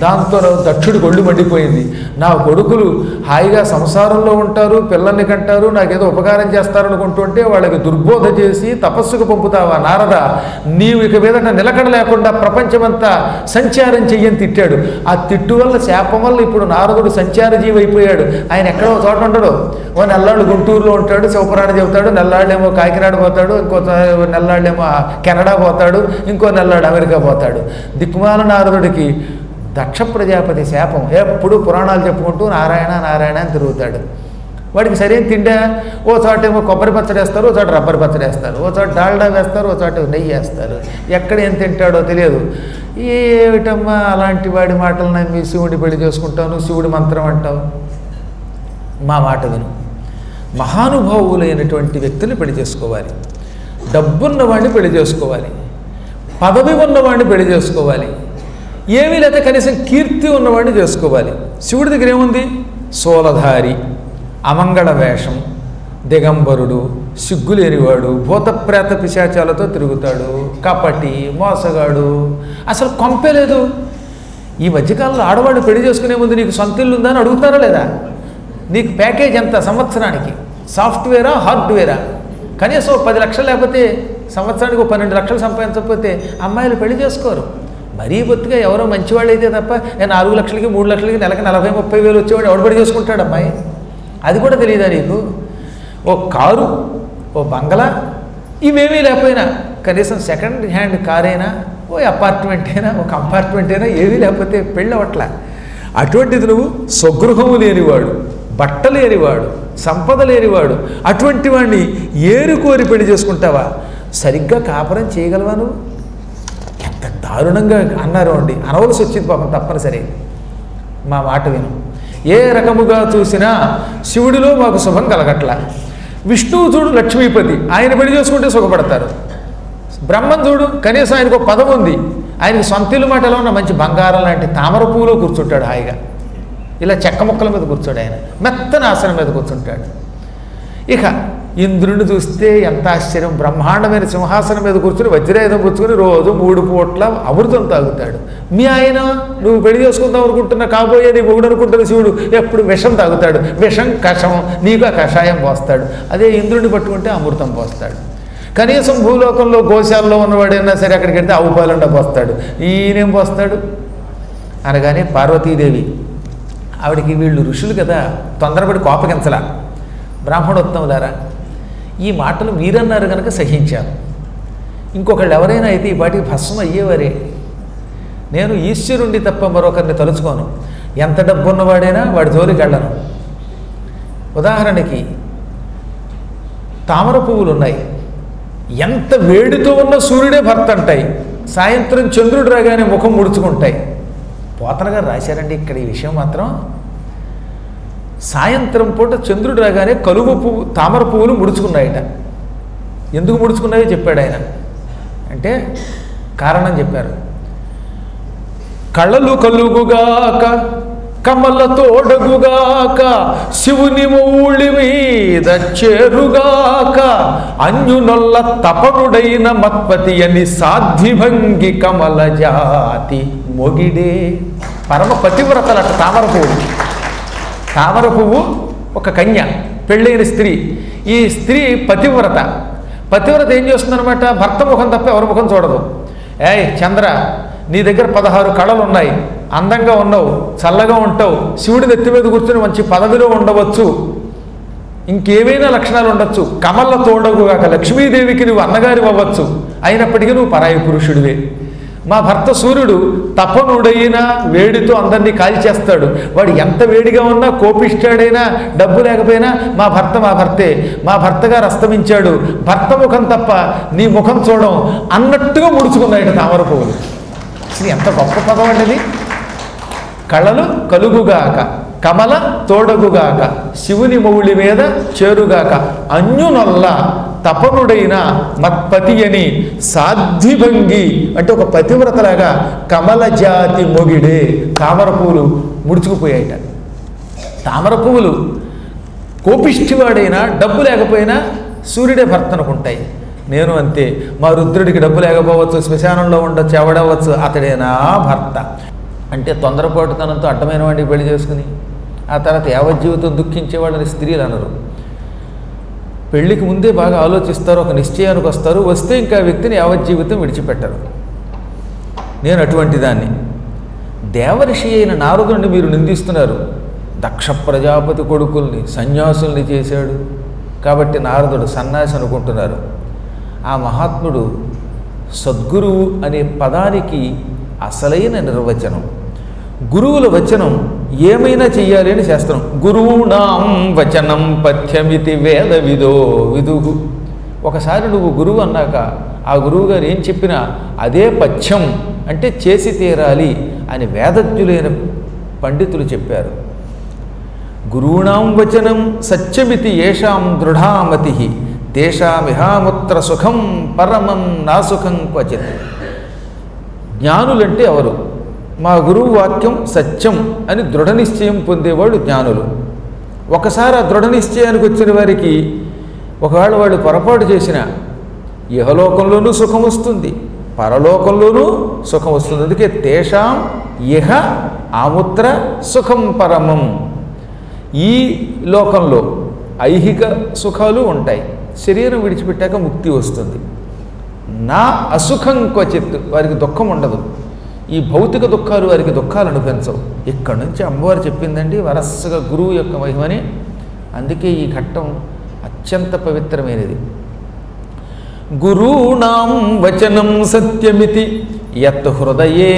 దాంతో దక్షుడి ఒళ్ళు మండిపోయింది. నా కొడుకులు హాయిగా సంసారంలో ఉంటారు, పిల్లల్ని కంటారు, నాకేదో ఉపకారం చేస్తారు అనుకుంటుంటే వాళ్ళకి దుర్బోధ చేసి తపస్సుకు పంపుతావా నారద? నీవు ఇక మీదట నిలకడ లేకుండా ప్రపంచమంతా సంచారం చెయ్యని తిట్టాడు. ఆ తిట్టు వల్ల శాపం వల్ల ఇప్పుడు నారదుడు సంచార జీవి అయిపోయాడు. ఆయన ఎక్కడో చోట ఉంటాడు. ఓ నెల్లాళ్ళు గుంటూరులో ఉంటాడు, శివపురాణ చెబుతాడు, నెల్లాళ్ళేమో కాకినాడ పోతాడు, ఇంకో నెల్లాళ్ళేమో కెనడా పోతాడు, ఇంకో నెల్లాడు అమెరికా పోతాడు. దిక్కుమాల నారదుడికి దక్ష ప్రజాపతి శాపం. ఎప్పుడు పురాణాలు చెప్పుకుంటూ నారాయణ నారాయణ అని తిరుగుతాడు. వాడికి సరైన తిండా, ఓ చోట ఏమో కొబ్బరి పచ్చడి వేస్తారు, ఓ చోట రబ్బరి పచ్చడి వేస్తారు, ఓ చోట డాల్డా వేస్తారు, ఓ చోట నెయ్యి వేస్తారు. ఎక్కడ ఏం తింటాడో తెలియదు. ఏమిటమ్మా అలాంటి వాడి మాటలు నమ్మి శివుడి పెళ్లి చేసుకుంటాను, శివుడి మంత్రం అంటావు? మా మాట విను, మహానుభావులైనటువంటి వ్యక్తులు పెళ్లి చేసుకోవాలి, డబ్బున్నవాడిని పెళ్లి చేసుకోవాలి, పదవి ఉన్నవాడిని పెళ్లి చేసుకోవాలి, ఏమీ లేదా కనీసం కీర్తి ఉన్నవాడిని చేసుకోవాలి. శివుడి దగ్గర ఏముంది? సోలధారి, అమంగళ వేషం, దిగంబరుడు, సిగ్గులేనివాడు, భూతప్రేత పిశాచాలతో తిరుగుతాడు, కపటి, మోసగాడు, అసలు కొంపే లేదు. ఈ మధ్యకాలంలో ఆడవాళ్ళు పెళ్లి చేసుకునే ముందు నీకు సొంత ఇల్లు ఉందా అని అడుగుతారా లేదా? నీకు ప్యాకేజ్ ఎంత సంవత్సరానికి? సాఫ్ట్వేరా హార్డ్వేరా? కనీసం 10 లక్షలు లేకపోతే సంవత్సరానికి 12 లక్షలు సంపాదించకపోతే అమ్మాయిలు పెళ్లి చేసుకోరు. మరీ బొత్తుగా ఎవరో మంచివాళ్ళు అయితే తప్ప 4 లక్షలకి 3 లక్షలకి నెలకి 40-30 వేలు వచ్చేవాడు ఎవడబడి చేసుకుంటాడు అమ్మాయి? అది కూడా తెలియదా నీకు? ఓ కారు, ఓ బంగళా, ఇవేమీ లేకపోయినా కనీసం సెకండ్ హ్యాండ్ కారైనా, ఓ అపార్ట్మెంట్ అయినా, ఒక కంపార్ట్మెంట్ అయినా ఏమీ లేకపోతే పెళ్ళి అవట్లా. అటువంటిది నువ్వు స్వగృహము లేనివాడు, బట్ట లేనివాడు, సంపద లేనివాడు, అటువంటి వాడిని ఏరుకోరి పెళ్లి చేసుకుంటావా? సరిగ్గా కాపురం చేయగలవా నువ్వు? ఎంత దారుణంగా అన్నారు అండి, అనవలసి వచ్చింది పాపం తప్పనిసరి. మా మాట విను, ఏ రకముగా చూసినా శివుడిలో మాకు శుభం కలగట్ల. విష్ణువు చూడు లక్ష్మీపతి, ఆయన పెళ్లి చేసుకుంటే సుఖపడతారు. బ్రహ్మం చూడు, కనీసం ఆయనకు ఒక పదం ఉంది, ఆయనకు సొంత ఇల్లు మాట ఎలా ఉన్న మంచి బంగారం లాంటి తామర పువ్వులో కూర్చుంటాడు హాయిగా. ఇలా చెక్క ముక్కల మీద కూర్చోడు, ఆయన మెత్తన ఆసనం మీద కూర్చుంటాడు. ఇక ఇంద్రుడిని చూస్తే ఎంత ఆశ్చర్యం, బ్రహ్మాండమైన సింహాసనం మీద కూర్చుని వజ్రాయుధం పుచ్చుకొని రోజు 3 పూట్ల అమృతం తాగుతాడు. మీ ఆయన నువ్వు పెళ్లి చేసుకుందాం అనుకుంటున్న కాబోయే నీ మొగుడు అనుకుంటున్న శివుడు ఎప్పుడు విషం తాగుతాడు. విషం కషం, నీకు ఆ కషాయం పోస్తాడు. అదే ఇంద్రుడిని పట్టుకుంటే అమృతం పోస్తాడు. కనీసం భూలోకంలో గోశాలలో ఉన్నవాడైనా సరే అక్కడికి వెళ్తే ఆవు పాలండా పోస్తాడు, ఈయనేం పోస్తాడు అనగానే పార్వతీదేవి, ఆవిడికి వీళ్ళు ఋషులు కదా, తొందరపడి కోపగించలా. బ్రాహ్మణోత్తములారా, ఈ మాటలు మీరన్నారు కనుక సహించాను. ఇంకొకళ్ళు ఎవరైనా అయితే ఈ పాటికి భస్మం అయ్యేవారే. నేను ఈశ్వరుణ్ణి తప్ప మరొకరిని తలుచుకోను. ఎంత డబ్బు ఉన్నవాడైనా వాడి జోలికి వెళ్ళను. ఉదాహరణకి తామర పువ్వులు ఉన్నాయి, ఎంత వేడితో ఉన్న సూర్యుడే భర్త అంటాయి, సాయంత్రం చంద్రుడు రాగానే ముఖం ముడుచుకుంటాయి. పోతన గారు రాశారండి ఇక్కడ ఈ విషయం మాత్రం. సాయంత్రం పూట చంద్రుడు రాగానే కలువ పువ్వు తామర పువ్వులు ముడుచుకున్నాయట. ఎందుకు ముడుచుకున్నాయో చెప్పాడు ఆయన. అంటే కారణం చెప్పారు. కళ్ళలు కలుగుగాక కమల తోడగుగాక శివుని ఊళ్ళి మీద చేరుగాక అన్యునొల్ల తపనుడైన మత్పతి అని సాధ్విభంగి కమల జాతి మొగిడే. పరమ పతివ్రతలట తామర పువ్వు. తామర పువ్వు ఒక కన్య, పెళ్ళైన స్త్రీ. ఈ స్త్రీ పతివ్రత. పతివ్రత ఏం చేస్తుందనమాట, భర్త ముఖం తప్ప ఎవరి ముఖం చూడదు. ఏయ్ చంద్ర, నీ దగ్గర 16 కళలు ఉన్నాయి, అందంగా ఉన్నావు, చల్లగా ఉంటావు, శివుడి నెత్తి మీద కూర్చొని మంచి పదవిలో ఉండవచ్చు, ఇంకేమైనా లక్షణాలు ఉండొచ్చు, కమల్ల తోడగుగాక లక్ష్మీదేవికి నువ్వు అన్నగారి అవ్వచ్చు, అయినప్పటికీ నువ్వు పరాయి పురుషుడివే. మా భర్త సూర్యుడు తపనుడైనా వేడితో అందరినీ కాల్చేస్తాడు, వాడు ఎంత వేడిగా ఉన్నా కోపిష్టాడైనా డబ్బు లేకపోయినా మా భర్తే, మా భర్తగారు అస్తమించాడు, భర్త ముఖం తప్ప నీ ముఖం చూడడం అన్నట్టుగా ముడుచుకున్నాయట తామర పువ్వులు. అసలు ఎంత గొప్ప పదం అండి. కళలు కలుగుగాక కమల తోడగుగాక శివుని మౌళి మీద చేరుగాక అన్యునొల్ల తపనుడైన మత్పతి అని సాధ్విభంగి అంటే ఒక పతివ్రతలాగా కమల జాతి మొగిడే తామర పువ్వులు ముడుచుకుపోయాయట. తామర పువ్వులు కోపిష్టివాడైనా డబ్బు లేకపోయినా సూర్యుడే భర్త అనుకుంటాయి. నేను అంతే, మా రుద్రుడికి డబ్బు లేకపోవచ్చు, శ్మశానంలో ఉండొచ్చు, ఎవడవచ్చు, అతడేనా భర్త అంటే తొందరపాటుతనంతో అడ్డమైన వాడికి పెళ్లి చేసుకుని ఆ తర్వాత యావజ్జీవితం దుఃఖించేవాళ్ళని స్త్రీలు అనరు. పెళ్లికి ముందే బాగా ఆలోచిస్తారు, ఒక నిశ్చయానికి వస్తారు, వస్తే ఇంకా వ్యక్తిని యావజ్జీవితం విడిచిపెట్టరు. నేను అటువంటి దాన్ని. దేవర్షి అయిన నారదుని మీరు నిందిస్తున్నారు. దక్ష ప్రజాపతి కొడుకుల్ని సన్యాసుల్ని చేశాడు కాబట్టి నారదుడు సన్యాసి అనుకుంటున్నారు. ఆ మహాత్ముడు సద్గురువు అనే పదానికి అసలైన నిర్వచనం. గురువుల వచనం ఏమైనా చెయ్యాలి అని శాస్త్రం. గురువునాం వచనం పథ్యమితి వేద విదో విదుగు. ఒకసారి నువ్వు గురువు అన్నాక ఆ గురువు గారు ఏం చెప్పినా అదే పథ్యం అంటే చేసి తీరాలి అని వేదజ్ఞులైన పండితులు చెప్పారు. గురువునాం వచనం సత్యమితి ఏషాం దృఢామతి తేషామిహాముత్ర సుఖం పరమం నాసుఖం క్వచిత్. జ్ఞానులంటే ఎవరు? మా గురువు వాక్యం సత్యం అని దృఢ నిశ్చయం పొందేవాడు జ్ఞానులు. ఒకసారి ఆ దృఢ నిశ్చయానికి వచ్చిన వారికి ఒకవేళ వాడు పొరపాటు చేసిన ఇహలోకంలోనూ సుఖం వస్తుంది, పరలోకంలోనూ సుఖం వస్తుంది. అందుకే తేషాం ఇహ ఆముత్ర సుఖం పరమం. ఈ లోకంలో ఐహిక సుఖాలు ఉంటాయి, శరీరం విడిచిపెట్టాక ముక్తి వస్తుంది. నా అసుఖం క్వచిత్, వారికి దుఃఖం ఉండదు. ఈ భౌతిక దుఃఖాలు వారికి దుఃఖాలు అనిపించవు. ఇక్కడి నుంచి అమ్మవారు చెప్పిందండి వరసగా గురువు యొక్క మహిమని. అందుకే ఈ ఘట్టం అత్యంత పవిత్రమైనది. గురూణాం వచనం సత్యమితి యత్ హృదయే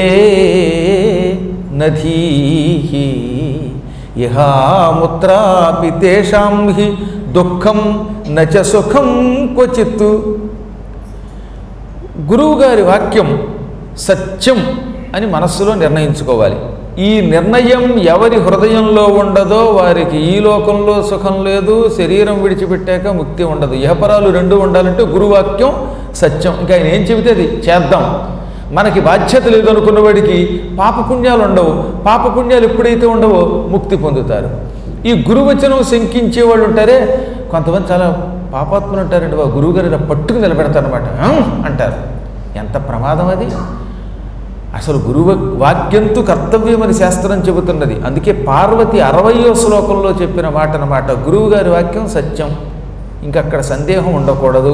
నధీహి ఇహాముత్రాపి తేషాం హి దుఃఖం నచ సుఖం క్వచిత్. గురువుగారి వాక్యం సత్యం అని మనస్సులో నిర్ణయించుకోవాలి. ఈ నిర్ణయం ఎవరి హృదయంలో ఉండదో వారికి ఈ లోకంలో సుఖం లేదు, శరీరం విడిచిపెట్టాక ముక్తి ఉండదు. ఇహపరాలు రెండు ఉండాలంటే గురువాక్యం సత్యం. ఇంకా ఆయన ఏం చెబితే అది చేద్దాం. మనకి బాధ్యత లేదు అనుకున్నవాడికి పాపపుణ్యాలు ఉండవు. పాపపుణ్యాలు ఎప్పుడైతే ఉండవో ముక్తి పొందుతారు. ఈ గురువచనం శంకించే వాళ్ళు ఉంటారే, కొంతమంది చాలా పాపాత్ములు ఉంటారండి. బాబు గురువుగారు ఇలా పట్టుకు నిలబెడతారనమాట, అంటారు. ఎంత ప్రమాదం అది! అసలు గురువు వాక్యంతో కర్తవ్యమని శాస్త్రం చెబుతున్నది. అందుకే పార్వతి 60వ శ్లోకంలో చెప్పిన మాట అన్నమాట, గురువుగారి వాక్యం సత్యం, ఇంకక్కడ సందేహం ఉండకూడదు.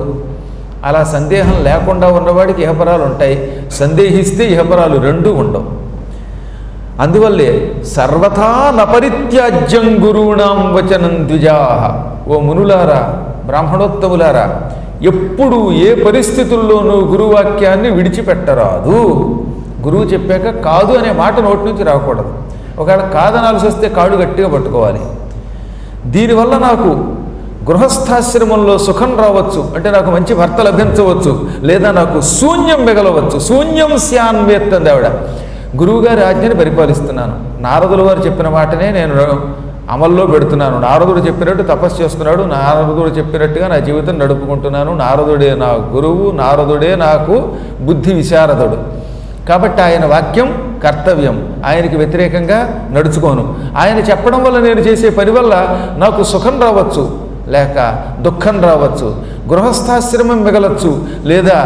అలా సందేహం లేకుండా ఉన్నవాడికి ఇహపరాలు ఉంటాయి, సందేహిస్తే ఇహపరాలు రెండూ ఉండవు. అందువల్లే సర్వథా నపరిత్యాజ్యం గురూణాం వచనం ద్విజాః. ఓ మునులారా, బ్రాహ్మణోత్తములారా, ఎప్పుడు ఏ పరిస్థితుల్లోనూ గురువాక్యాన్ని విడిచిపెట్టరాదు. గురువు చెప్పాక కాదు అనే మాట నోటి నుంచి రాకూడదు. ఒకవేళ కాదనాల్సి వస్తే కాడు గట్టిగా పట్టుకోవాలి. దీనివల్ల నాకు గృహస్థాశ్రమంలో సుఖం రావచ్చు, అంటే నాకు మంచి భర్త లభించవచ్చు, లేదా నాకు శూన్యం మిగలవచ్చు. శూన్యం స్యాన్వేత్తంది ఆవిడ. గురువుగారి ఆజ్ఞని పరిపాలిస్తున్నాను, నారదుల వారు చెప్పిన మాటనే నేను అమల్లో పెడుతున్నాను. నారదుడు చెప్పినట్టు తపస్సు చేస్తున్నాడు, నారదుడు చెప్పినట్టుగా నా జీవితం నడుపుకుంటున్నాను. నారదుడే నా గురువు, నారదుడే నాకు బుద్ధి విశారదుడు. కాబట్టి ఆయన వాక్యం కర్తవ్యం, ఆయనకి వ్యతిరేకంగా నడుచుకోను. ఆయన చెప్పడం వల్ల నేను చేసే పని వల్ల నాకు సుఖం రావచ్చు, లేక దుఃఖం రావచ్చు, గృహస్థాశ్రమం మిగలచ్చు, లేదా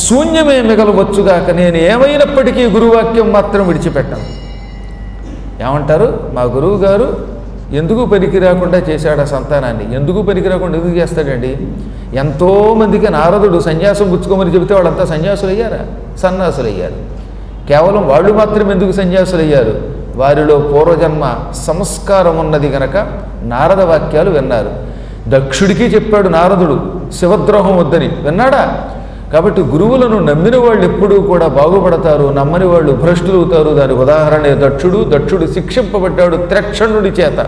శూన్యమే మిగలవచ్చుగాక. నేను ఏమైనప్పటికీ గురువాక్యం మాత్రం విడిచిపెట్టాను. ఏమంటారు? మా గురువు గారు ఎందుకు పనికి రాకుండా చేశాడు ఆ సంతానాన్ని. ఎందుకు పనికి రాకుండా ఎందుకు చేస్తాడండి? ఎంతోమందికి నారదుడు సన్యాసం పుచ్చుకోమని చెబితే వాళ్ళంతా సన్యాసులు అయ్యారా? సన్యాసులు అయ్యారు. కేవలం వాళ్ళు మాత్రం ఎందుకు సన్యాసులయ్యారు? వారిలో పూర్వజన్మ సంస్కారం ఉన్నది గనక నారద వాక్యాలు విన్నారు. దక్షుడికి చెప్పాడు నారదుడు శివద్రోహం వద్దని, విన్నాడా? కాబట్టి గురువులను నమ్మిన వాళ్ళు ఎప్పుడూ కూడా బాగుపడతారు, నమ్మని వాళ్ళు భ్రష్టులు అవుతారు. దానికి ఉదాహరణే దక్షుడు శిక్షింపబడ్డాడు త్రక్షణుడి చేత.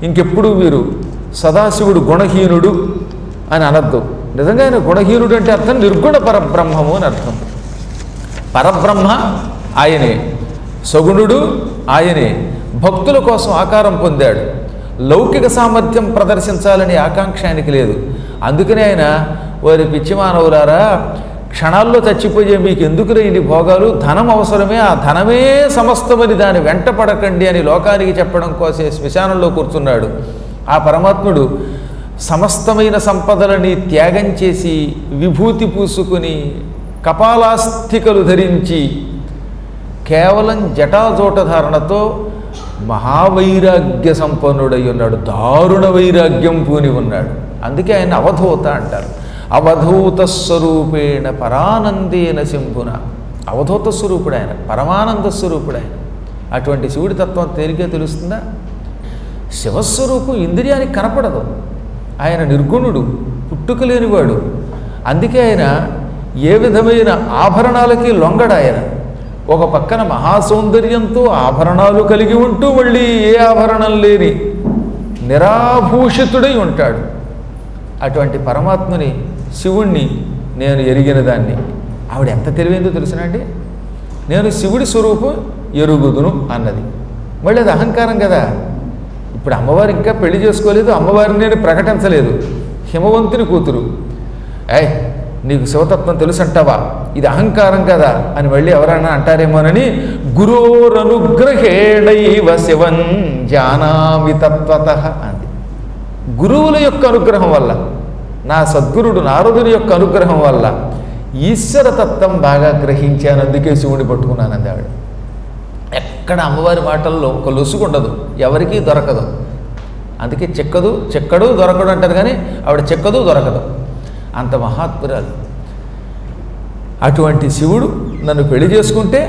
ఇంకెప్పుడు మీరు సదాశివుడు గుణహీనుడు అని అనద్దు. నిజంగా ఆయన గుణహీనుడు అంటే అర్థం నిర్గుణ పరబ్రహ్మము అని అర్థం. పరబ్రహ్మ ఆయనే, సగుణుడు ఆయనే. భక్తుల కోసం ఆకారం పొందాడు. లౌకిక సామర్థ్యం ప్రదర్శించాలని ఆకాంక్ష ఆయనకి లేదు. అందుకనే ఆయన వారి పిచ్చి మానవులారా, క్షణాల్లో చచ్చిపోయే మీకు ఎందుకు ఇన్ని భోగాలు, ధనం అవసరమే, ఆ ధనమే సమస్తమని దాని వెంట పడకండి అని లోకానికి చెప్పడం కోసే శ్మశానంలో కూర్చున్నాడు. ఆ పరమాత్ముడు సమస్తమైన సంపదలని త్యాగం చేసి విభూతి పూసుకుని కపాలాస్థికలు ధరించి కేవలం జటాజోట ధారణతో మహావైరాగ్య సంపన్నుడై ఉన్నాడు. దారుణ వైరాగ్యం పూని ఉన్నాడు. అందుకే ఆయన అవధూత అంటారు. అవధూత స్వరూపేణ పరానందేన శంభున. అవధూత స్వరూపుడు ఆయన, పరమానంద స్వరూపుడు ఆయన. అటువంటి శివుడి తత్వం తేలికే తెలుస్తుందా? శివస్వరూపం ఇంద్రియానికి కనపడదు. ఆయన నిర్గుణుడు, పుట్టుక లేనివాడు. అందుకే ఆయన ఏ విధమైన ఆభరణాలకి లొంగడు. ఆయన ఒక పక్కన మహాసౌందర్యంతో ఆభరణాలు కలిగి ఉంటూ మళ్ళీ ఏ ఆభరణం లేని నిరాభూషితుడై ఉంటాడు. అటువంటి పరమాత్మని, శివుణ్ణి నేను ఎరిగిన దాన్ని. ఆవిడ ఎంత తెలివైందో తెలుసునండి. నేను శివుడి స్వరూపం ఎరుగుదును అన్నది. మళ్ళీ అది అహంకారం కదా. ఇప్పుడు అమ్మవారు ఇంకా పెళ్లి చేసుకోలేదు, అమ్మవారిని నేను ప్రకటించలేదు. హిమవంతుని కూతురు. నీకు శివతత్వం తెలుసు అంటావా? ఇది అహంకారం కదా అని మళ్ళీ ఎవరైనా అంటారేమోనని గురోరనుగ్రహేణైవ శివం జానామి తత్వతః అంది. గురువుల యొక్క అనుగ్రహం వల్ల, నా సద్గురుడు నారదుని యొక్క అనుగ్రహం వల్ల ఈశ్వరతత్వం బాగా గ్రహించాను. అందుకే శివుని పట్టుకున్నానంది ఆవిడ. ఎక్కడ అమ్మవారి మాటల్లో ఒక లొసుగు ఉండదు, ఎవరికీ దొరకదు. అందుకే చెక్కడు దొరకడు అంటారు, కానీ ఆవిడ చెక్కదు దొరకదు. అంత మహాత్మురాలు. అటువంటి శివుడు నన్ను పెళ్లి చేసుకుంటే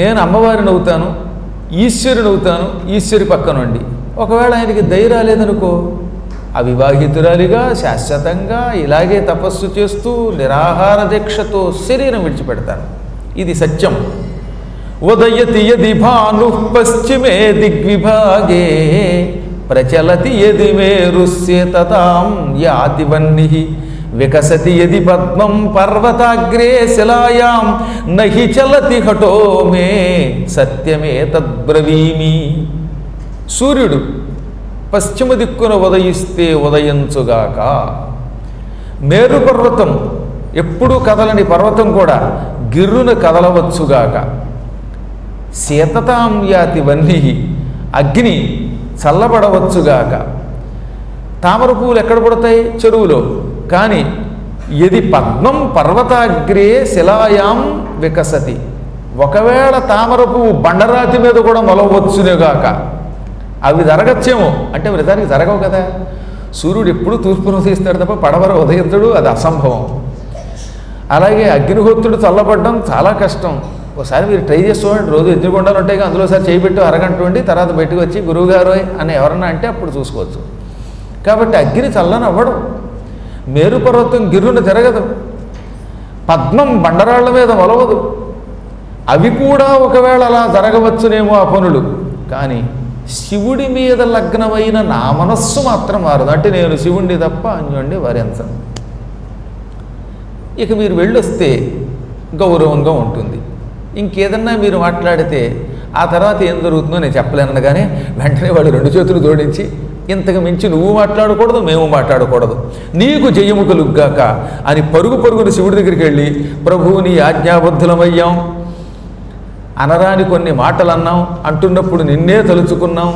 నేను అమ్మవారిని అవుతాను, ఈశ్వరుని అవుతాను, ఈశ్వరి పక్కనుండి. ఒకవేళ ఆయనకి ధైర్యం రాలేదనుకో, అవివాహితురాలిగా శాశ్వతంగా ఇలాగే తపస్సు చేస్తూ నిరాహార దీక్షతో శరీరం విడిచిపెడతాను. ఇది సత్యం. ఉదయతి యది భాను పశ్చిమే దిగ్విభాగే ప్రచలతి యది మేరుస్యేతతాం యాతి వన్నిః వికసతి యది పద్మం పర్వతాగ్రే శిలాయాం నహి చలతి హఠో మే సత్యమే తద్బ్రవీమి. సూర్యుడు పశ్చిమ దిక్కున ఉదయిస్తే ఉదయించుగాక. మేరు పర్వతం ఎప్పుడూ కదలని పర్వతం కూడా గిర్రున కదలవచ్చుగాక. శీతతాం యాతి వన్నిః అగ్ని చల్లబడవచ్చుగాక. తామర పువ్వులు ఎక్కడ పడతాయి? చెరువులో. కానీ యది పద్మం పర్వతాగ్రే శిలాయాం వికసతి, ఒకవేళ తామర పువ్వు బండరాతి మీద కూడా మొలవచ్చునేగాక. అవి జరగచ్చేమో అంటే నిజానికి జరగవు కదా. సూర్యుడు ఎప్పుడు తూర్పును ఉదయిస్తాడు తప్ప పడవర ఉదయించడు, అది అసంభవం. అలాగే అగ్నిహోత్రుడు చల్లబడడం చాలా కష్టం. ఒకసారి మీరు ట్రై చేసుకోండి. రోజు ఎదురుగుండాలు ఉంటాయి, అందులో ఒకసారి చేయబెట్టు, అరగంట ఉండి తర్వాత బయటకు వచ్చి గురువుగారు అని ఎవరన్నా అంటే అప్పుడు చూసుకోవచ్చు. కాబట్టి అగ్ని చల్లని అవ్వడం, మేరు పర్వతం గిర్రున తిరగదు, పద్మం బండరాళ్ల మీద మొలవదు. అవి కూడా ఒకవేళ అలా జరగవచ్చునేమో ఆ పనులు. కానీ శివుడి మీద లగ్నమైన నా మనస్సు మాత్రం మారదు. అంటే నేను శివుణ్ణి తప్ప అన్యుణ్ణి వరించను. ఇక మీరు వెళ్ళొస్తే గౌరవంగా ఉంటుంది. ఇంకేదన్నా మీరు మాట్లాడితే ఆ తర్వాత ఏం జరుగుతుందో నేను చెప్పలేను. కానీ వెంటనే వాళ్ళు రెండు చేతులు జోడించి ఇంతకు మించి నువ్వు మాట్లాడకూడదు, మేము మాట్లాడకూడదు, నీకు జయము కలుగ్గాక అని పరుగున శివుడి దగ్గరికి వెళ్ళి ప్రభువు నీ ఆజ్ఞాబద్ధులమయ్యాం, అనరాని కొన్ని మాటలు అన్నాం, అంటున్నప్పుడు నిన్నే తలుచుకున్నాం,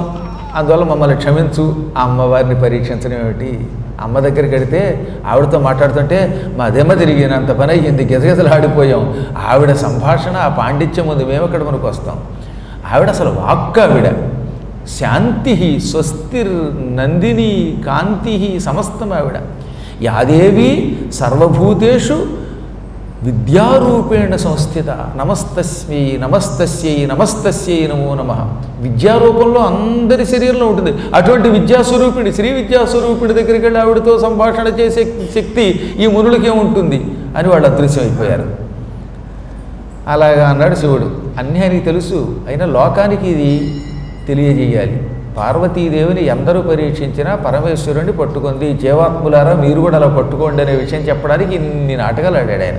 అందువల్ల మమ్మల్ని క్షమించు. ఆ అమ్మవారిని పరీక్షించడం ఏమిటి? అమ్మ దగ్గరికి వెడితే ఆవిడతో మాట్లాడుతుంటే మా దెమ్మ తిరిగినంత పని అయ్యింది, గిజగిజలు ఆడిపోయాం. ఆవిడ సంభాషణ, ఆ పాండిత్యం ఉంది, మేము ఇక్కడ మనకు వస్తాం. ఆవిడ అసలు వాక్కు, ఆవిడ శాంతి, స్వస్తిర్, నందిని, కాంతి సమస్తం ఆవిడ. యాదేవి సర్వభూతేషు విద్యారూపేణ సంస్థిత నమస్తస్మై నమస్తస్యై నమస్తస్యై నమో నమః. విద్యారూపంలో అందరి శరీరంలో ఉంటుంది. అటువంటి విద్యాస్వరూపిణి శ్రీ విద్యాస్వరూపిణి దగ్గరికి వెళ్ళి ఆవిడతో సంభాషణ చేసే శక్తి ఈ మునులకే ఉంటుంది అని వాళ్ళు అదృశ్యమైపోయారు. అలాగా అన్నాడు శివుడు. అన్నీ ఆయనకి తెలుసు, అయినా లోకానికి ఇది తెలియజేయాలి. పార్వతీదేవిని ఎందరూ పరీక్షించినా పరమేశ్వరుణ్ణి పట్టుకుంది. జీవాత్ములారా మీరు కూడా అలా పట్టుకోండి అనే విషయం చెప్పడానికి ఇన్ని నాటకాలు ఆడాడు ఆయన.